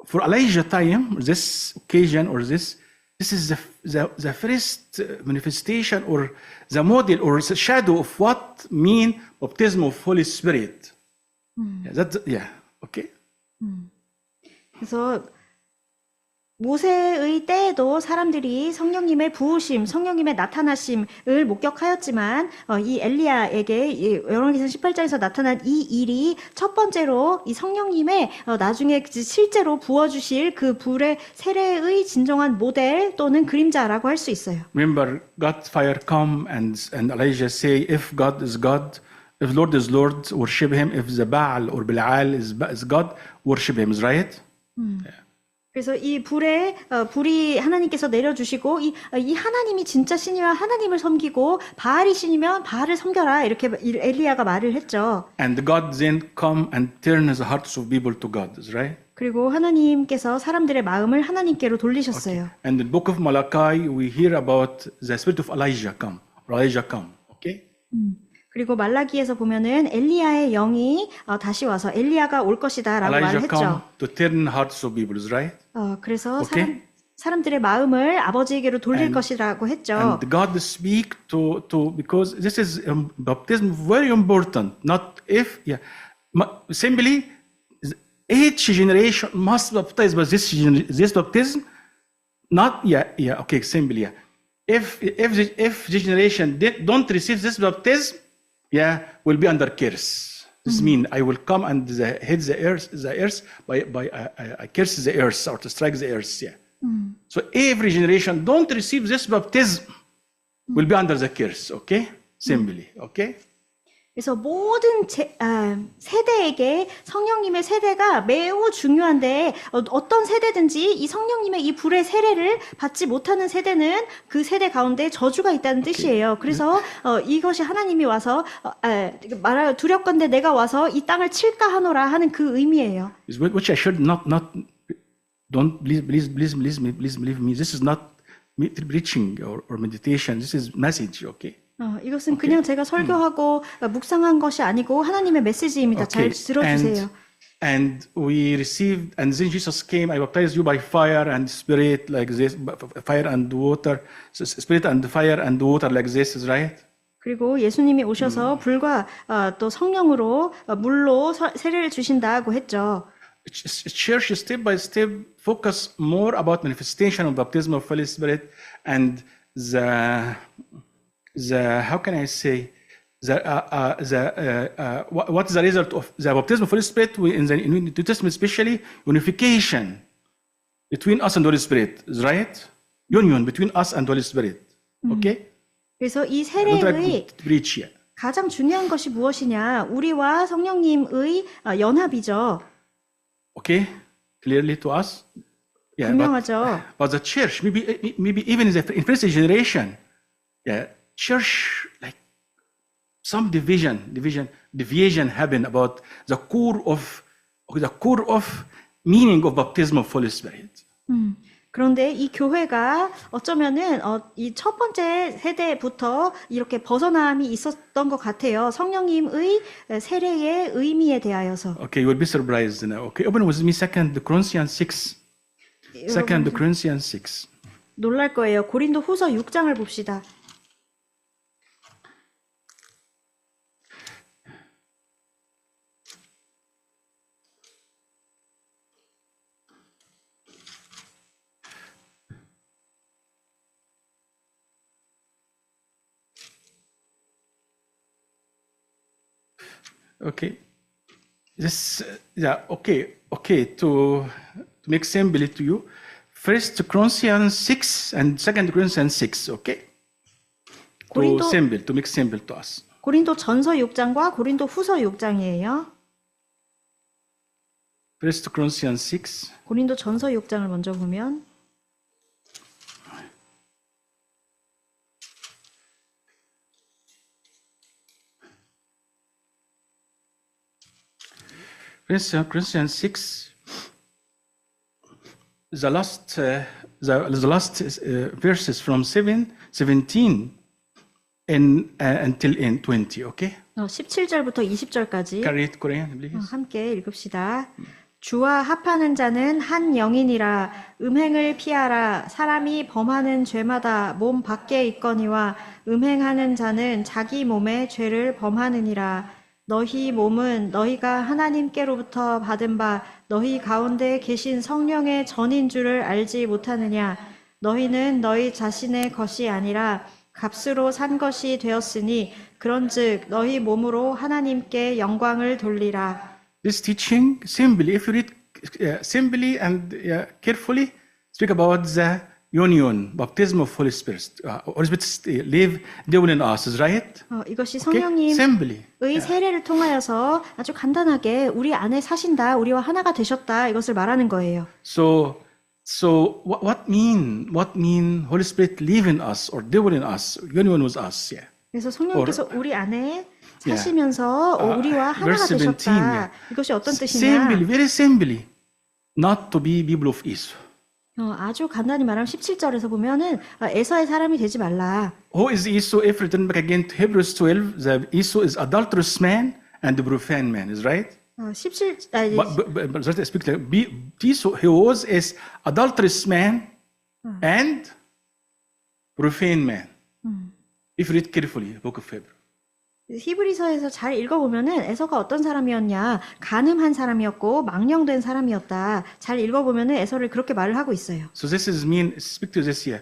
for Elijah time, this occasion or this is the first manifestation or the model or the shadow of what mean baptism of Holy Spirit. Okay. 그래서 모세의 때에도 사람들이 성령님의 부으심, 성령님의 나타나심을 목격하였지만 이 엘리야에게 열왕기상 18장에서 나타난 이 일이 첫 번째로 이 성령님의 나중에 실제로 부어주실 그 불의 세례의 진정한 모델 또는 그림자라고 할 수 있어요. Remember, God's fire come and Elijah say, if God is God, if Lord is Lord, worship Him. If the Baal or Belial is God, worship Him. Is right? Yeah. 그래서 이 불이 하나님께서 내려주시고 이 하나님이 진짜 신이면 하나님을 섬기고 바알이 신이면 바알을 섬겨라 이렇게 엘리야가 말을 했죠. And God then come and turn the hearts of people to God, is right? 그리고 하나님께서 사람들의 마음을 하나님께로 돌리셨어요. And in the book of Malachi, we hear about the spirit of Elijah come. Okay? 그리고 말라기에서 보면은 엘리야의 영이 다시 와서 엘리야가 올 것이다라고 Elijah come 말했죠. to turn hearts of people, is right? 그래서 Okay. 사람들의 마음을 아버지에게로 돌릴 것이라고 했죠. And God speak to because this is baptism very important. Not if simply each generation must baptize, but this baptism not okay simply if this generation don't receive this baptism will be under curse. This means I will come and hit the earth by I curse the earth or to strike the earth. So every generation don't receive this baptism will be under the curse. Okay, simply. Okay. 그래서 모든 세대에게 성령님의 세대가 매우 중요한데 어떤 세대든지 이 성령님의 이 불의 세례를 받지 못하는 세대는 그 세대 가운데 저주가 있다는 뜻이에요. 그래서 이것이 하나님이 와서 두렵건대 내가 와서 이 땅을 칠까 하노라 하는 그 의미예요. Which I should not don't please believe me. This is not preaching or meditation. This is message. Okay. 이것은 그냥 제가 설교하고 묵상한 것이 아니고 하나님의 메시지입니다. 잘 들어주세요. And we received, and then Jesus came. I baptize you by fire and spirit, like this, fire and water, spirit and fire and water, like this, is right? 그리고 예수님이 오셔서 불과 또 성령으로 물로 세례를 주신다고 했죠. Church step by step focus more about manifestation of baptism of Holy Spirit and the how can I say what is the result of the baptism of Holy Spirit in the New Testament, especially unification between us and Holy Spirit, is right? Union between us and Holy Spirit. Okay? 그래서 이 세례의 가장 중요한 것이 무엇이냐? 우리와 성령님의 연합이죠. Okay? Clearly to us. 분명하죠. But the church, maybe even in first generation, church like some deviation happen about the core of meaning of baptism of Holy Spirit. 그런데 이 교회가 어쩌면은 이 첫 번째 세대부터 이렇게 벗어남이 있었던 것 같아요. 성령님의 세례의 의미에 대하여서. Okay, you will be surprised now. Okay, open with me 2 Corinthians 6. 2 Corinthians 6. 놀랄 거예요. 고린도 후서 6장을 봅시다. Okay. This okay to make simple to you. 1 Corinthians 6 and 2 Corinthians 6, okay? To make simple to us. 고린도 전서 6장과 고린도 후서 6장이에요. 1 Corinthians 6. 고린도 전서 6장을 먼저 보면 Corinthians 6, the last verses from 17 until in 20, okay? 17절부터 20절까지 Can you read Korean, please? 함께 읽읍시다. 주와 합하는 자는 한 영이니라. 음행을 피하라. 사람이 범하는 죄마다 몸 밖에 있거니와 음행하는 자는 자기 몸에 죄를 범하느니라. 너희 몸은 너희가 하나님께로부터 받은 바 너희 가운데 계신 성령의 전인 줄을 알지 못하느냐. 너희는 너희 자신의 것이 아니라 값으로 산 것이 되었으니 그런즉 너희 몸으로 하나님께 영광을 돌리라. This teaching simply, if you read simply and carefully, speak about the union, baptism of Holy Spirit. Holy Spirit live, dwell in us, is right? 이것이 Okay? 성령님의 Simply. 세례를 통하여서 아주 간단하게 우리 안에 사신다, 우리와 하나가 되셨다 이것을 말하는 거예요. So what mean Holy Spirit live in us or dwell in us, union with us? Yeah. 그래서 성령께서 우리 안에 사시면서 우리와 하나가 verse 17, 되셨다. 이것이 어떤 뜻이냐? Simply, very simply, not to be people of Esau. 아주 간단히 말하면 17절에서 보면은 에서의 사람이 되지 말라. Who is Esau? If written back again to Hebrews 12, the Esau is adulterous man and the profane man, is right? 17 But let us speak like Esau, he was is adulterous man and profane man. If you read carefully, the book of Hebrews. 히브리서에서 잘 읽어보면은 에서가 어떤 사람이었냐? 간음한 사람이었고 망령된 사람이었다. 잘 읽어보면은 에서를 그렇게 말을 하고 있어요. So this is mean speak to this here.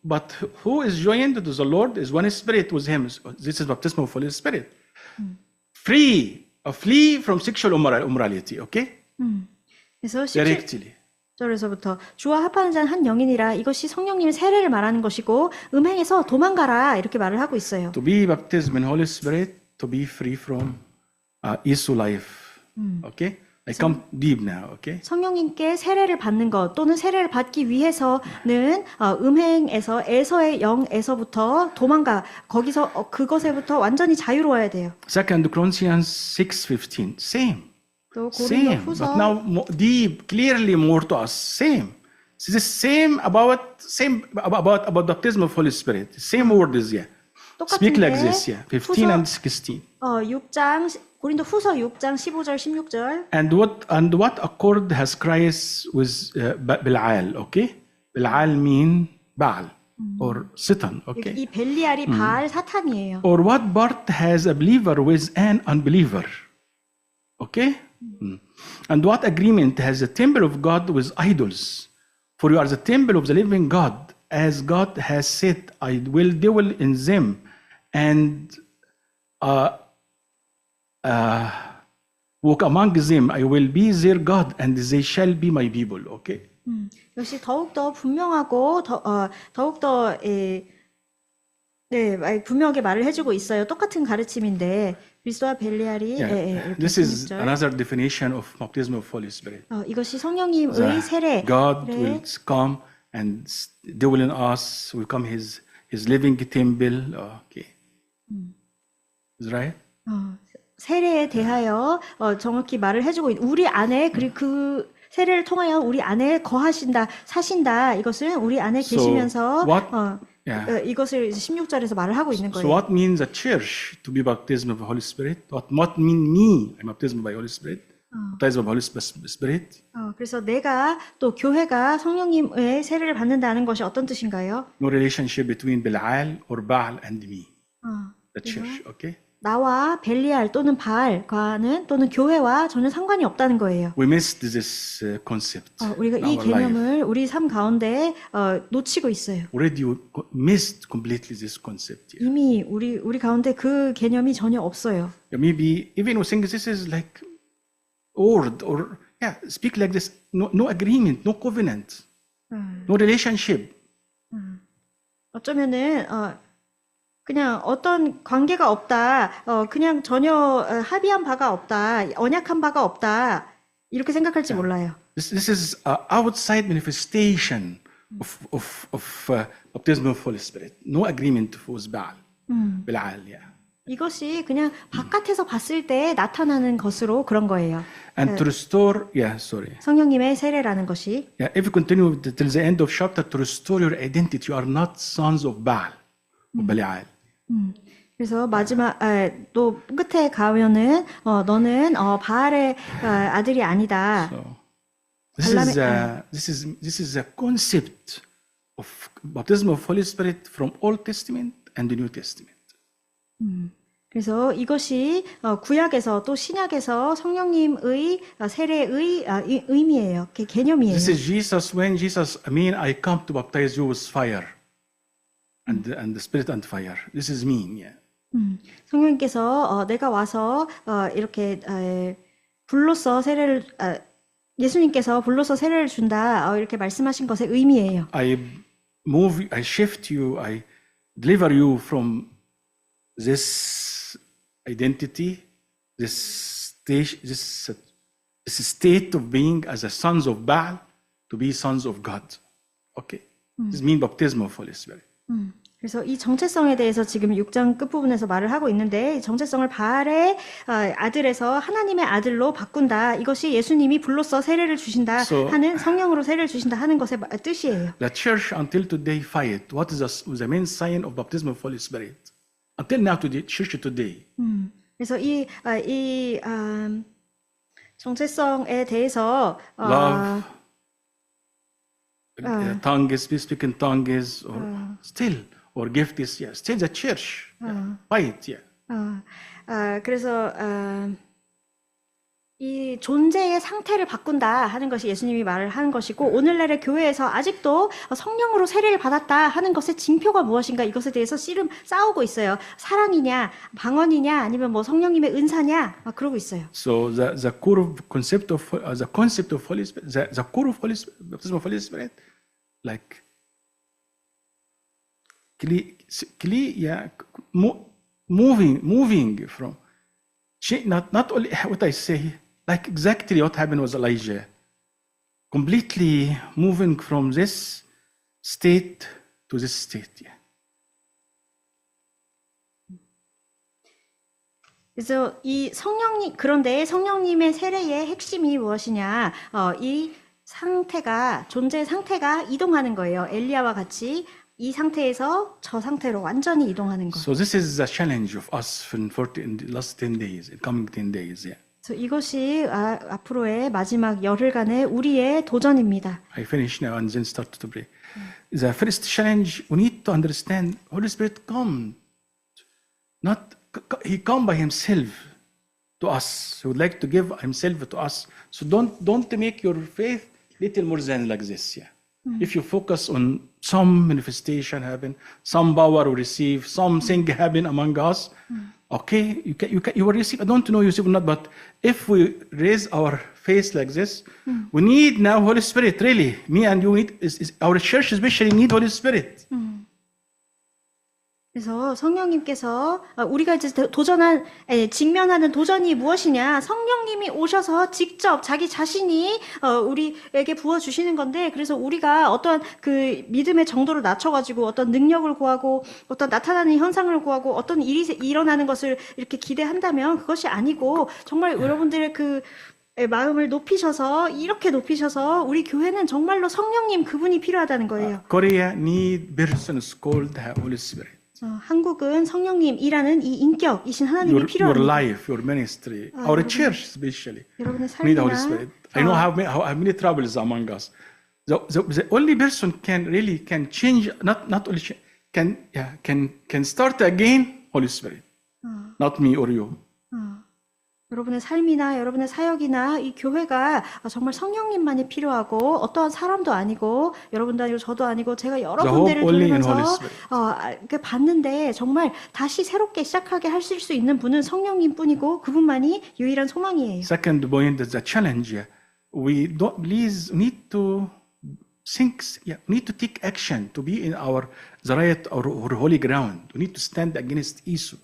But who is joined to the Lord is one spirit with him. This is baptism of Holy Spirit. Flee from sexual immorality. Okay? 그래서 Directly. 17절에서부터 주와 합하는 자는 한 영이니라. 이것이 성령님의 세례를 말하는 것이고 음행에서 도망가라 이렇게 말을 하고 있어요. To be baptized in Holy Spirit, to be free from Esau life. Okay? I come deep now. Okay? 성령님께 세례를 받는 것 또는 세례를 받기 위해서는 음행에서 에서의 영에서부터 도망가 거기서 그것에부터 완전히 자유로워야 돼요. 2 Corinthians 6:15. Same. 또 Same, but 고린도후서 now deep, clearly more to us. Same. It's the same about baptism of Holy Spirit. Same word is here. Speak like this, yeah. 15 and 16. 6장 고린도후서 6장 15절 16절. And what accord has Christ with Belial? Okay, Belial mean Baal or Satan. Okay. 이 벨리알이 바알 사탄이에요. Or what part has a believer with an unbeliever? Okay? And what agreement has the temple of God with idols? For you are the temple of the living God, as God has said, I will dwell in them and walk among them. I will be their God, and they shall be my people. Okay? 역시 더욱더 분명하고 더욱더 분명하게 말을 해주고 있어요. 똑같은 가르침인데 그리스도와 벨리알이 This is another definition of baptism of Holy Spirit. 이것이 성령님의 세례. God will come and dwell in us. We become His living temple. Okay, is right? 세례에 대하여 정확히 말을 해주고 우리 안에 그리고 그 세례를 통하여 우리 안에 거하신다, 사신다. 이것은 우리 안에 계시면서 이것을 16절에서 말을 하고 있는 거예요. So what means a church to be baptized of the Holy Spirit? What mean me? I'm baptized by Holy Spirit. Baptized by Holy Spirit. 그래서 내가 또 교회가 성령님의 세례를 받는다는 것이 어떤 뜻인가요? No relationship between Belial or Baal and me. The church, okay? 나와 벨리알 또는 바알과는 또는 교회와 전혀 상관이 없다는 거예요. We missed this concept. 우리가 in 이 our 개념을 life. 우리 삶 가운데 놓치고 있어요. Already you missed completely this concept. Here. 이미 우리 가운데 그 개념이 전혀 없어요. Maybe even we think this is like word or speak like this. No agreement, no covenant, no relationship. 어쩌면은 그냥 어떤 관계가 없다, 그냥 전혀 합의한 바가 없다, 언약한 바가 없다 이렇게 생각할지 몰라요. This is outside manifestation of baptism of Holy Spirit. No agreement with Baal, Belial. 이것이 그냥 바깥에서 봤을 때 나타나는 것으로 그런 거예요. And to restore, 성령님의 세례라는 것이. If you continue till the end of chapter, to restore your identity, you are not sons of Baal وبليعال. 그래서 마지막 또 끝에 가면은 너는 바알의 아들이 아니다. So this is a concept of baptism of Holy Spirit from Old Testament and the New Testament. 그래서 이것이 구약에서 또 신약에서 성령님의 세례의 의미예요. 개념이에요. This is Jesus when Jesus, I come to baptize you with fire and the Spirit and fire. This is me. Yeah. 성령님께서 내가 와서 이렇게 불로써 세례를 예수님께서 불로써 세례를 준다 이렇게 말씀하신 것의 의미예요. I shift you, I deliver you from this identity, this state of being as a sons of Baal to be sons of God. Okay, this means baptism of Holy Spirit. 그래서 이 정체성에 대해서 지금 6장 끝부분에서 말을 하고 있는데 정체성을 바알의 아들에서 하나님의 아들로 바꾼다. 이것이 예수님이 불로써 세례를 주신다 하는 성령으로 세례를 주신다 하는 것의 뜻이에요. The church until today fight. What is the main sign of baptism of Holy Spirit? Until now, today, church today. 그래서 이 정체성에 대해서 love, tongues, speaking tongues, or still. Or gift is still the church fight. 그래서 이 존재의 상태를 바꾼다 하는 것이 예수님이 말을 하는 것이고 오늘날의 교회에서 아직도 성령으로 세례를 받았다 하는 것의 징표가 무엇인가 이것에 대해서 씨름 싸우고 있어요. 사랑이냐, 방언이냐, 아니면 뭐 성령님의 은사냐 막 그러고 있어요. So the core concept of Holy Spirit, the core of baptism of Holy Spirit, like. Moving from not only what I say, like exactly what happened with Elijah, completely moving from this state to this state. 그래서 그런데 성령님의 세례의 핵심이 무엇이냐? 이 상태가 존재의 상태가 이동하는 거예요. 엘리야와 같이. 이 상태에서 저 상태로 완전히 이동하는 것. So this is the challenge of us in the last 10 days, in coming 10 days. Yeah. So 이것이 앞으로의 마지막 열흘간의 우리의 도전입니다. I finish now and then start to pray. The first challenge we need to understand: Holy Spirit come, He come by Himself to us. He would like to give Himself to us. So don't make your faith little more than like this. Yeah. If you focus on some manifestation happen, some power we receive, something happen among us, okay, you will receive. I don't know you receive or not, but if we raise our face like this, we need now Holy Spirit. Really, me and you need our church especially need Holy Spirit. 그래서 성령님께서 우리가 이제 직면하는 도전이 무엇이냐? 성령님이 오셔서 직접 자기 자신이 우리에게 부어 주시는 건데, 그래서 우리가 어떤 그 믿음의 정도를 낮춰가지고 어떤 능력을 구하고 어떤 나타나는 현상을 구하고 어떤 일이 일어나는 것을 이렇게 기대한다면 그것이 아니고 정말 여러분들의 그 마음을 이렇게 높이셔서 우리 교회는 정말로 성령님 그분이 필요하다는 거예요. Korea need persons called the Holy Spirit. 한국은 성령님이라는 이 인격이신 하나님이 필요합니다. Your life, your ministry, our church especially 여러분의 need the Holy 삶이나 Spirit. I know how many troubles among us. The only person can change, not only can start again, Holy Spirit, not me or you. 여러분의 삶이나 여러분의 사역이나 이 교회가 정말 성령님만이 필요하고 어떠한 사람도 아니고 여러분도 아니고 저도 아니고 제가 여러 군데를 돌면서 봤는데 정말 다시 새롭게 시작하게 하실 수 있는 분은 성령님뿐이고 그분만이 유일한 소망이에요. Second point is the challenge. We need to think. We need to take action to be in the right or holy ground. We need to stand against Esau.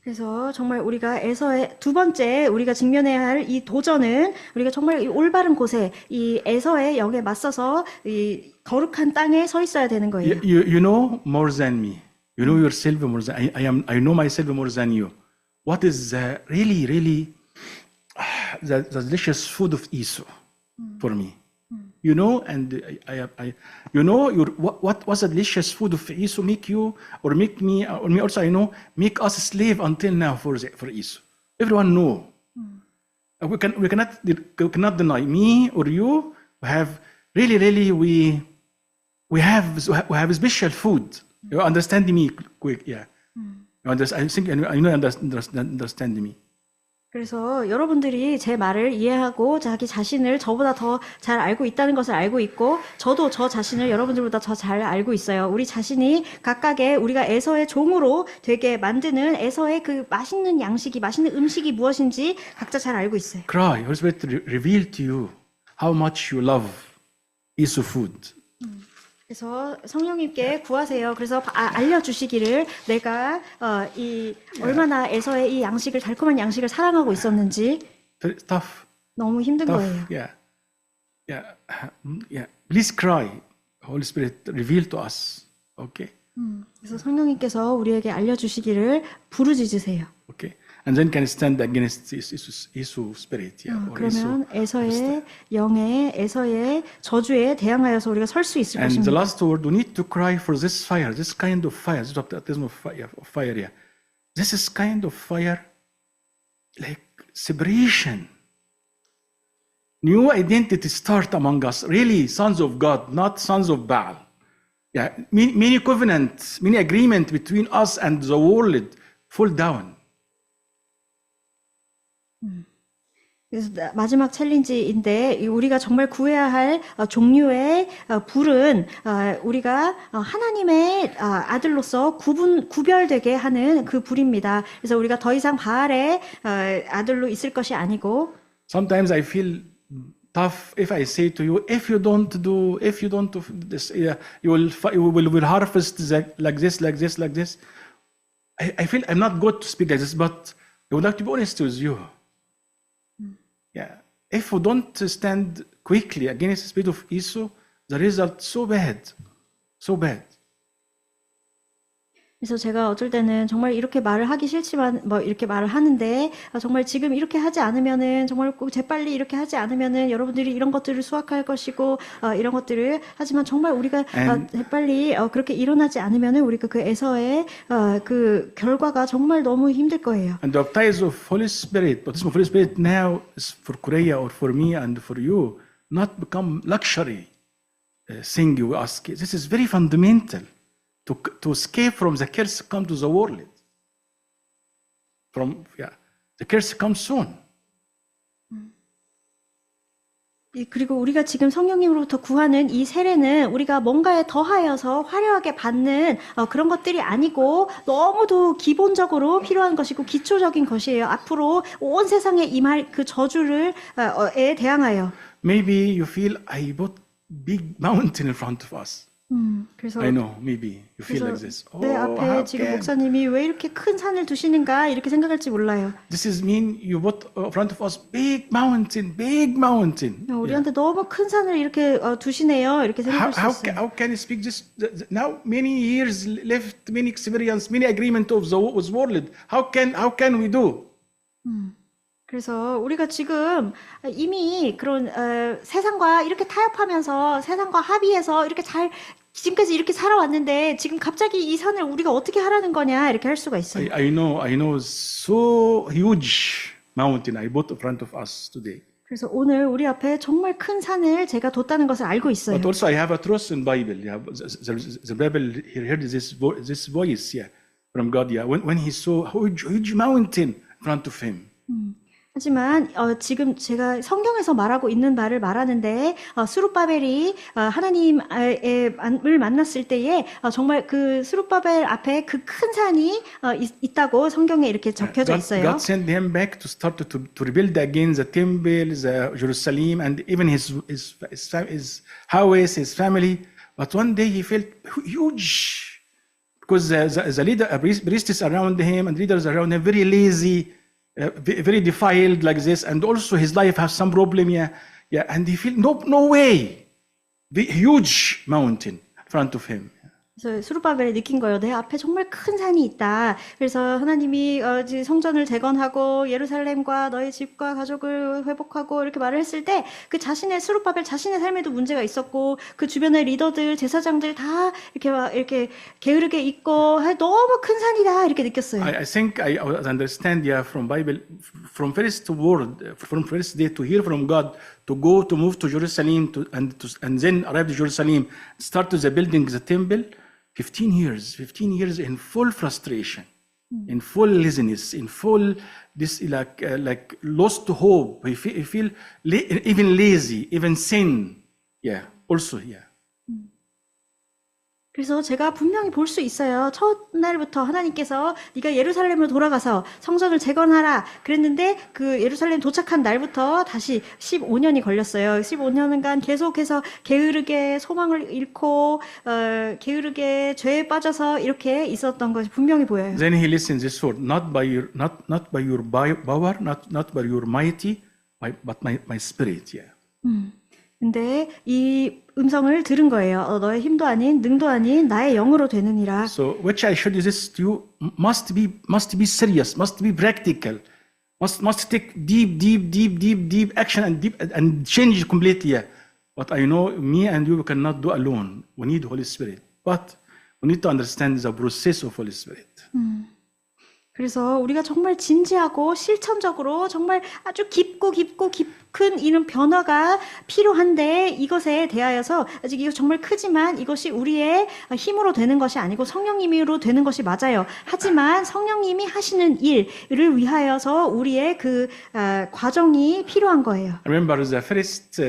그래서 정말 우리가 에서의 두 번째 우리가 직면해야 할 이 도전은 우리가 정말 이 올바른 곳에 이 에서의 영에 맞서서 이 거룩한 땅에 서 있어야 되는 거예요. You know more than me. You know yourself more than I know myself more than you. What is the really the delicious food of Esau for me? you know, and you know, what was a delicious food of Esau make you, or make me, or me also, I know, make us slave until now for Esau. Everyone know. We cannot deny, me or you have really we have special food. You understand me quick, yeah. You understand, I think you know understand me. 그래서 여러분들이 제 말을 이해하고 자기 자신을 저보다 더 잘 알고 있다는 것을 알고 있고, 저도 저 자신을 여러분들보다 더 잘 알고 있어요. 우리 자신이 각각의 우리가 에서의 종으로 되게 만드는 에서의 그 맛있는 양식이, 맛있는 음식이 무엇인지 각자 잘 알고 있어요. Cry, Holy Spirit reveal to you how much you love Esau food. 그래서 성령님께 구하세요. 그래서 알려주시기를 내가 얼마나 에서의 이 양식을, 달콤한 양식을 사랑하고 있었는지. Tough. 너무 힘든 Tough. 거예요. Yeah. Please cry. Holy Spirit reveal to us. Okay. 그래서 성령님께서 우리에게 알려주시기를 부르짖으세요. Okay. And then can stand against Esau spirit. Yeah. Or 그러면 에서의 영의, 에서의 저주에 대항하여서 우리가 설 수 있을 And the 것입니다. last word, we need to cry for this fire, this kind of fire, this baptism of fire. Yeah. This is kind of fire, like separation. New identity start among us. Really, sons of God, not sons of Baal. Yeah. Many covenants, many agreement between us and the world fall down. 그래서 마지막 챌린지인데, 우리가 정말 구해야 할 종류의 불은 우리가 하나님의 아들로서 구별되게 하는 그 불입니다. 그래서 우리가 더 이상 바알의 아들로 있을 것이 아니고. Sometimes I feel tough if I say to you, if you don't do this, you will harvest like this. I feel I'm not good to speak like this, but I would like to be honest with you. Yeah, if we don't stand quickly against the spirit of Esau, the result so bad. 그래서 제가 어쩔 때는 정말 이렇게 말을 하기 싫지만 이렇게 말을 하는데, 정말 지금 이렇게 하지 않으면은, 정말 꼭 재빨리 이렇게 하지 않으면은 여러분들이 이런 것들을 수확할 것이고, 이런 것들을 하지만 정말 우리가 재빨리 그렇게 일어나지 않으면은 우리가 그 에서의 그 결과가 정말 너무 힘들 거예요. And the baptism of Holy Spirit, baptism of Holy Spirit now is for Korea or for me and for you, not become luxury thing you ask. This is very fundamental. To escape from the curse come to the world. The curse comes soon. 그리고 우리가 지금 성령님으로부터 구하는 이 세례는 우리가 뭔가에 더하여서 화려하게 받는 그런 것들이 아니고, 너무도 기본적으로 필요한 것이고 기초적인 것이에요. 앞으로 온 세상에 임할 그 저주를 에 대항하여. Maybe you feel I put big mountain in front of us. 그래서 I know, maybe you feel like this. 내 앞에 지금 목사님이 왜 이렇게 큰 산을 두시는가 이렇게 생각할지 몰라요. This is mean you put in front of us big mountain. 우리한테 너무 큰 산을 이렇게 두시네요. 이렇게 생각할 수 있어요. How can you speak this? Now many years left, many experience, many agreement of the world. How can we do? 그래서 우리가 지금 이미 그런 세상과 이렇게 타협하면서 세상과 합의해서 이렇게 잘 지금까지 이렇게 살아왔는데, 지금 갑자기 이 산을 우리가 어떻게 하라는 거냐 이렇게 할 수가 있어요. I know so huge mountain I put in front of us today. 그래서 오늘 우리 앞에 정말 큰 산을 제가 뒀다는 것을 알고 있어요. But also I have a trust in Bible. Yeah, the Bible heard this voice, yeah, from God. Yeah, when he saw huge mountain in front of him. 하지만 지금 제가 성경에서 말하고 있는 말을 말하는데, 스룹바벨이 하나님을 만났을 때에 정말 그 스룹바벨 앞에 그 큰 산이 있다고 성경에 이렇게 적혀져 있어요. God sent him back to start to rebuild again the temple, the Jerusalem, and even his house, his family. But one day he felt huge because the leader, priests around him and leaders around him very lazy. Very defiled like this, and also his life has some problem, and he feel no way, the huge mountain in front of him. 그래서 스룹바벨이 느낀 거예요. 내 앞에 정말 큰 산이 있다. 그래서 하나님이 이제 성전을 재건하고 예루살렘과 너의 집과 가족을 회복하고 이렇게 말을 했을 때 그 자신의 스룹바벨 자신의 삶에도 문제가 있었고 그 주변의 리더들, 제사장들 다 이렇게 막 이렇게 게으르게 있고 너무 큰 산이다 이렇게 느꼈어요. I think I understand, yeah, from Bible, from first word, from first day to hear from God, to go to move to Jerusalem, and then arrive to Jerusalem, start to the building the temple. 15 years in full frustration, in full laziness, in full this like lost hope. He feel even lazy, even sin. Yeah, also yeah. 그래서 제가 분명히 볼 수 있어요. 첫날부터 하나님께서 네가 예루살렘으로 돌아가서 성전을 재건하라 그랬는데 그 예루살렘 도착한 날부터 다시 15년이 걸렸어요. 15년간 계속해서 게으르게 소망을 잃고 게으르게 죄에 빠져서 이렇게 있었던 것이 분명히 보여요. Then he listens this word, not by your power, not by your mighty, but my spirit. Yeah. 근데 이 음성을 들은 거예요. 너의 힘도 아닌 능도 아닌 나의 영으로 되느니라. So which I showed you this to you must be serious, must be practical, must take deep action and change completely. Yeah. But I know me and you cannot do alone. We need Holy Spirit. But we need to understand the process of Holy Spirit. 그래서 우리가 정말 진지하고 실천적으로 정말 아주 깊고 깊은 이런 변화가 필요한데 이것에 대하여서 아직 이거 정말 크지만 이것이 우리의 힘으로 되는 것이 아니고 성령님으로 되는 것이 맞아요. 하지만 성령님이 하시는 일을 위하여서 우리의 그 과정이 필요한 거예요. Remember the first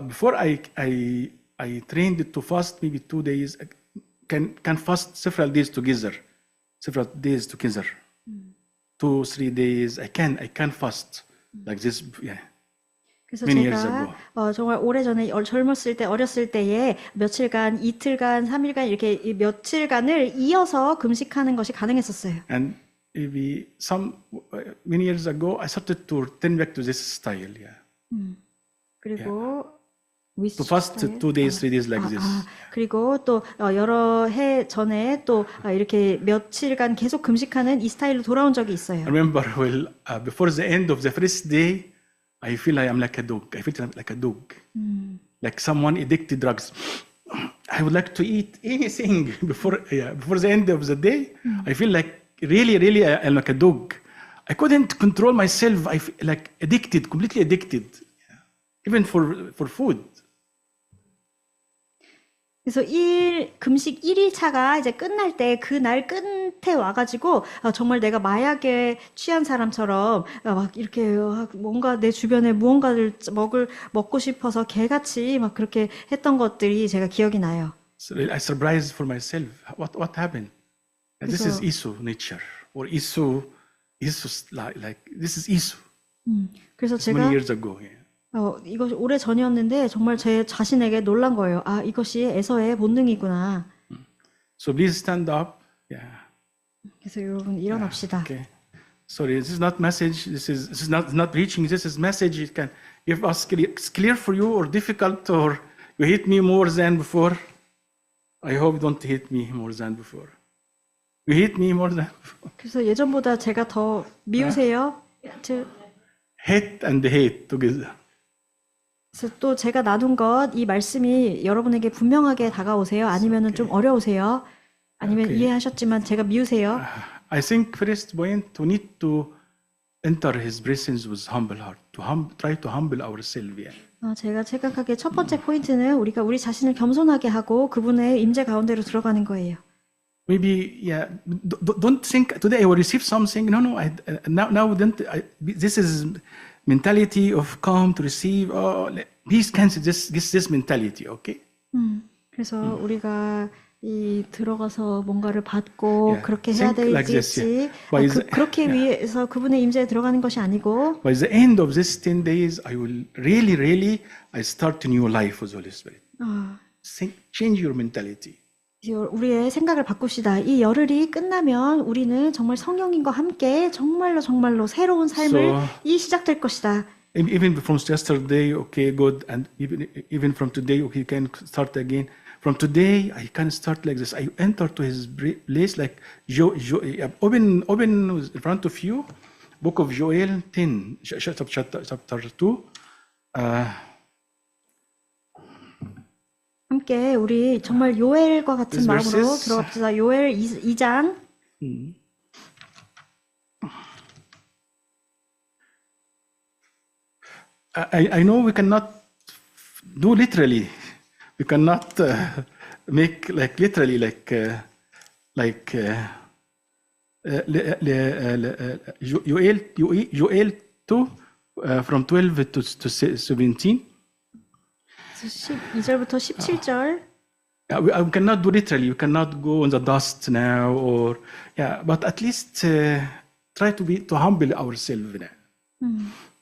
before I trained to fast maybe 2 days, can fast several days together. 2-3 days I can fast like this. Yeah. 그래서 Many years 제가 ago. 정말 오래전에 젊었을 때 어렸을 때에 며칠간 이틀간 3일간 이렇게 며칠간을 이어서 금식하는 것이 가능했었어요. And maybe many years ago I started to turn back to this style. Yeah. 그리고 To fast 2 days, 3 days like this. 그리고 또 여러 해 전에 또 이렇게 며칠간 계속 금식하는 이 스타일로 돌아온 적이 있어요. I remember before the end of the first day, I feel I am like a dog. I feel like a dog, like someone addicted drugs. I would like to eat anything before the end of the day. I feel like really I am like a dog. I couldn't control myself. I feel like addicted, completely addicted, even for food. 그래서 금식 1일차가 이제 끝날 때 그날 끝에 와가지고 정말 내가 마약에 취한 사람처럼 막 이렇게 뭔가 내 주변에 무언가를 먹고 싶어서 개같이 막 그렇게 했던 것들이 제가 기억이 나요. So I surprised for myself. What happened? This is Esau nature, or Esau like this is Esau. 그래서 Many 제가 years ago. Yeah. 이것이 오래 전이었는데 정말 제 자신에게 놀란 거예요. 이것이 에서의 본능이구나. So please stand up. Yeah. 그래서 여러분 일어납시다. Okay. Sorry, this is not message. This is not preaching. This is message. It can give us clear for you or difficult, or you hate me more than before. I hope you don't hate me more than before. You hate me more than before. 그래서 예전보다 제가 더 미우세요? Hate and hate together. 그래서 또 제가 나눈 이 말씀이 여러분에게 분명하게 다가오세요? 아니면은 좀 어려우세요? 아니면 이해하셨지만 제가 미우세요? I think first point we need to enter His presence with humble heart, try to humble ourselves. Yeah. 제가 생각하기에 첫 번째 포인트는 우리가 우리 자신을 겸손하게 하고 그분의 임재 가운데로 들어가는 거예요. Maybe don't think today I will receive something. No. Now this is mentality of come to receive. Please cancel this mentality. Okay. 그래서 우리가 들어가서 뭔가를 받고 그렇게 해야 될지 그렇게 위해서 그분의 임재에 들어가는 것이 아니고. By the end of this 10 days, I will really I start a new life with the Holy Spirit. Change your mentality. 우리의 생각을 바꿉시다. 이 열흘이 끝나면 우리는 정말 성령님과 함께 정말로 새로운 삶을 시작될 것이다. Even from yesterday, okay, good, and even from today, okay, you can start again. from today I can start like this. I enter to his place like open in front of you, book of Joel 10, chapter 2. 함께 우리 정말 요엘과 같은 These 마음으로 verses. 들어갑시다. 요엘 2장. I know we cannot do literally. We cannot make like literally Joel 2 from 12 to 17. 12절부터 17절. We cannot do literally. We cannot go in the dust now, or but at least try to humble ourselves.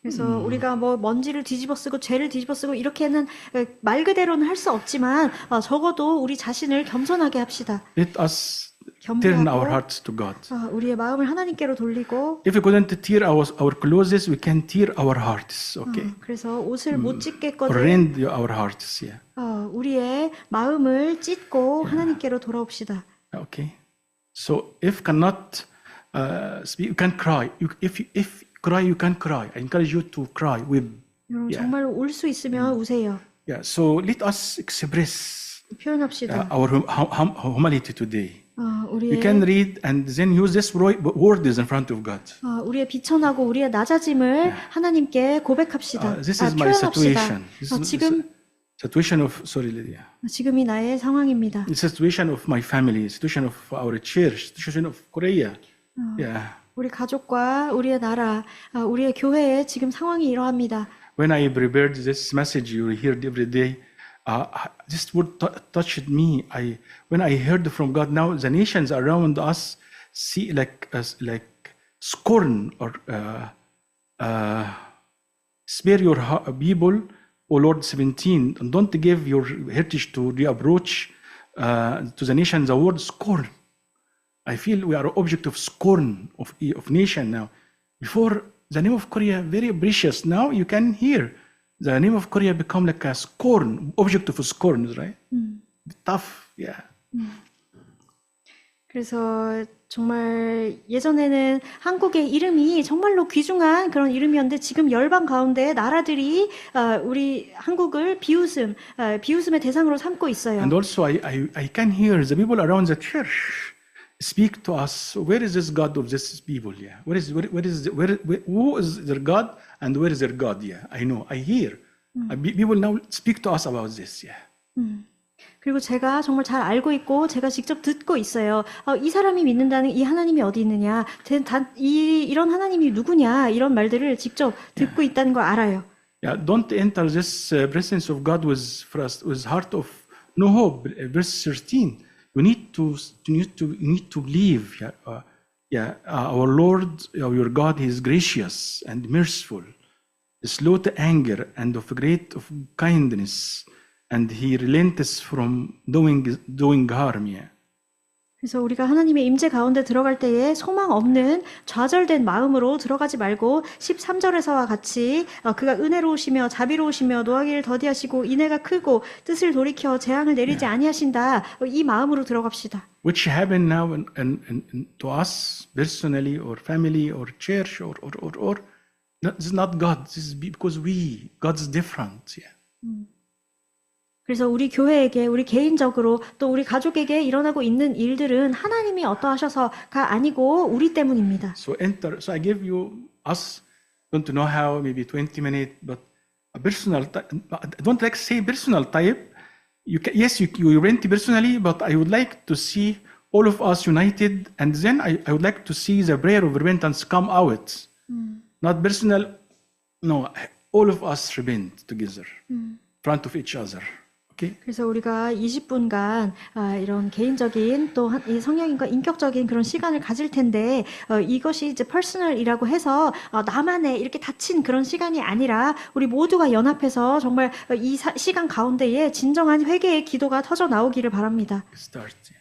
그래서 우리가 뭐 먼지를 뒤집어 쓰고 죄를 뒤집어 쓰고 이렇게는 말 그대로는 할 수 없지만 적어도 우리 자신을 겸손하게 합시다. Let us turn our hearts to God. 우리의 마음을 하나님께로 돌리고. If we couldn't tear our clothes, we can tear our hearts. Okay. 그래서 옷을 못 Or 찢겠거든. rend our hearts. Yeah. 우리의 마음을 찢고 하나님께로 돌아옵시다. Okay. So if cannot speak, you can cry. If cry, you can cry. I encourage you to cry with. 여러분 정말로 울 수 있으면 우세요. Yeah. So let us express 표현합시다. our humility today. 우리의 You can read and then use this words in front of God. 우리의 비천하고 우리의 낮아짐을 하나님께 고백합시다. This is my 표현합시다. situation. 지금 Situation of sorry, Lydia. 지금이 나의 상황입니다. The situation of my family, situation of our church, situation of Korea. Yeah. 우리 가족과 우리의 나라, 우리의 교회의 지금 상황이 이러합니다. When I prepared this message you hear every day, this word touched me. When I heard from God, now the nations around us see like scorn or spare your people, O Lord 17, and don't give your heritage to reapproach to the nations the word scorn. I feel we are object of scorn of nation now. Before the name of Korea very precious. Now you can hear the name of Korea become like a scorn, object of scorn, right? Tough, yeah. 그래서 정말 예전에는 한국의 이름이 정말로 귀중한 그런 이름이었는데 지금 열방 가운데 나라들이 우리 한국을 비웃음의 대상으로 삼고 있어요. And also I can hear the people around the church speak to us. Where is this God of this people? Yeah, who is their God and where is their God? Yeah, I know. I hear. People now speak to us about this. Yeah. 그리고 제가 정말 잘 알고 있고 제가 직접 듣고 있어요. 이 사람이 믿는다는 이 하나님이 어디 있느냐, 이런 하나님이 누구냐 이런 말들을 직접 듣고 있다는 걸 알아요. Yeah, don't enter this presence of God with heart of no hope. Verse 13. You need to believe. Our Lord, your God, He is gracious and merciful, slow to anger and of kindness. And he relents from doing harm. Yeah. 그래서 우리가 하나님의 임재 가운데 들어갈 때에 소망 없는 좌절된 마음으로 들어가지 말고 13절에서와 같이 그가 은혜로우시며 자비로우시며 노하기를 더디하시고 인애가 크고 뜻을 돌이켜 재앙을 내리지 아니하신다. 이 마음으로 들어갑시다. Which happen now to us personally or family or church or this is not God. This is because God's different. Yeah. 그래서 우리 교회에게, 우리 개인적으로 또 우리 가족에게 일어나고 있는 일들은 하나님이 어떠하셔서가 아니고 우리 때문입니다. So I give us don't know how, maybe 20 minutes, but a personal. I don't like say personal type. Yes, you rent personally, but I would like to see all of us united, and then I would like to see the prayer of repentance come out. Not personal. No, all of us repent together, in front of each other. 그래서 우리가 20분간 이런 개인적인 또 이 성령님과 인격적인 그런 시간을 가질 텐데 이것이 이제 퍼스널이라고 해서 나만의 이렇게 닫힌 그런 시간이 아니라 우리 모두가 연합해서 정말 이 시간 가운데에 진정한 회개의 기도가 터져 나오기를 바랍니다. Start.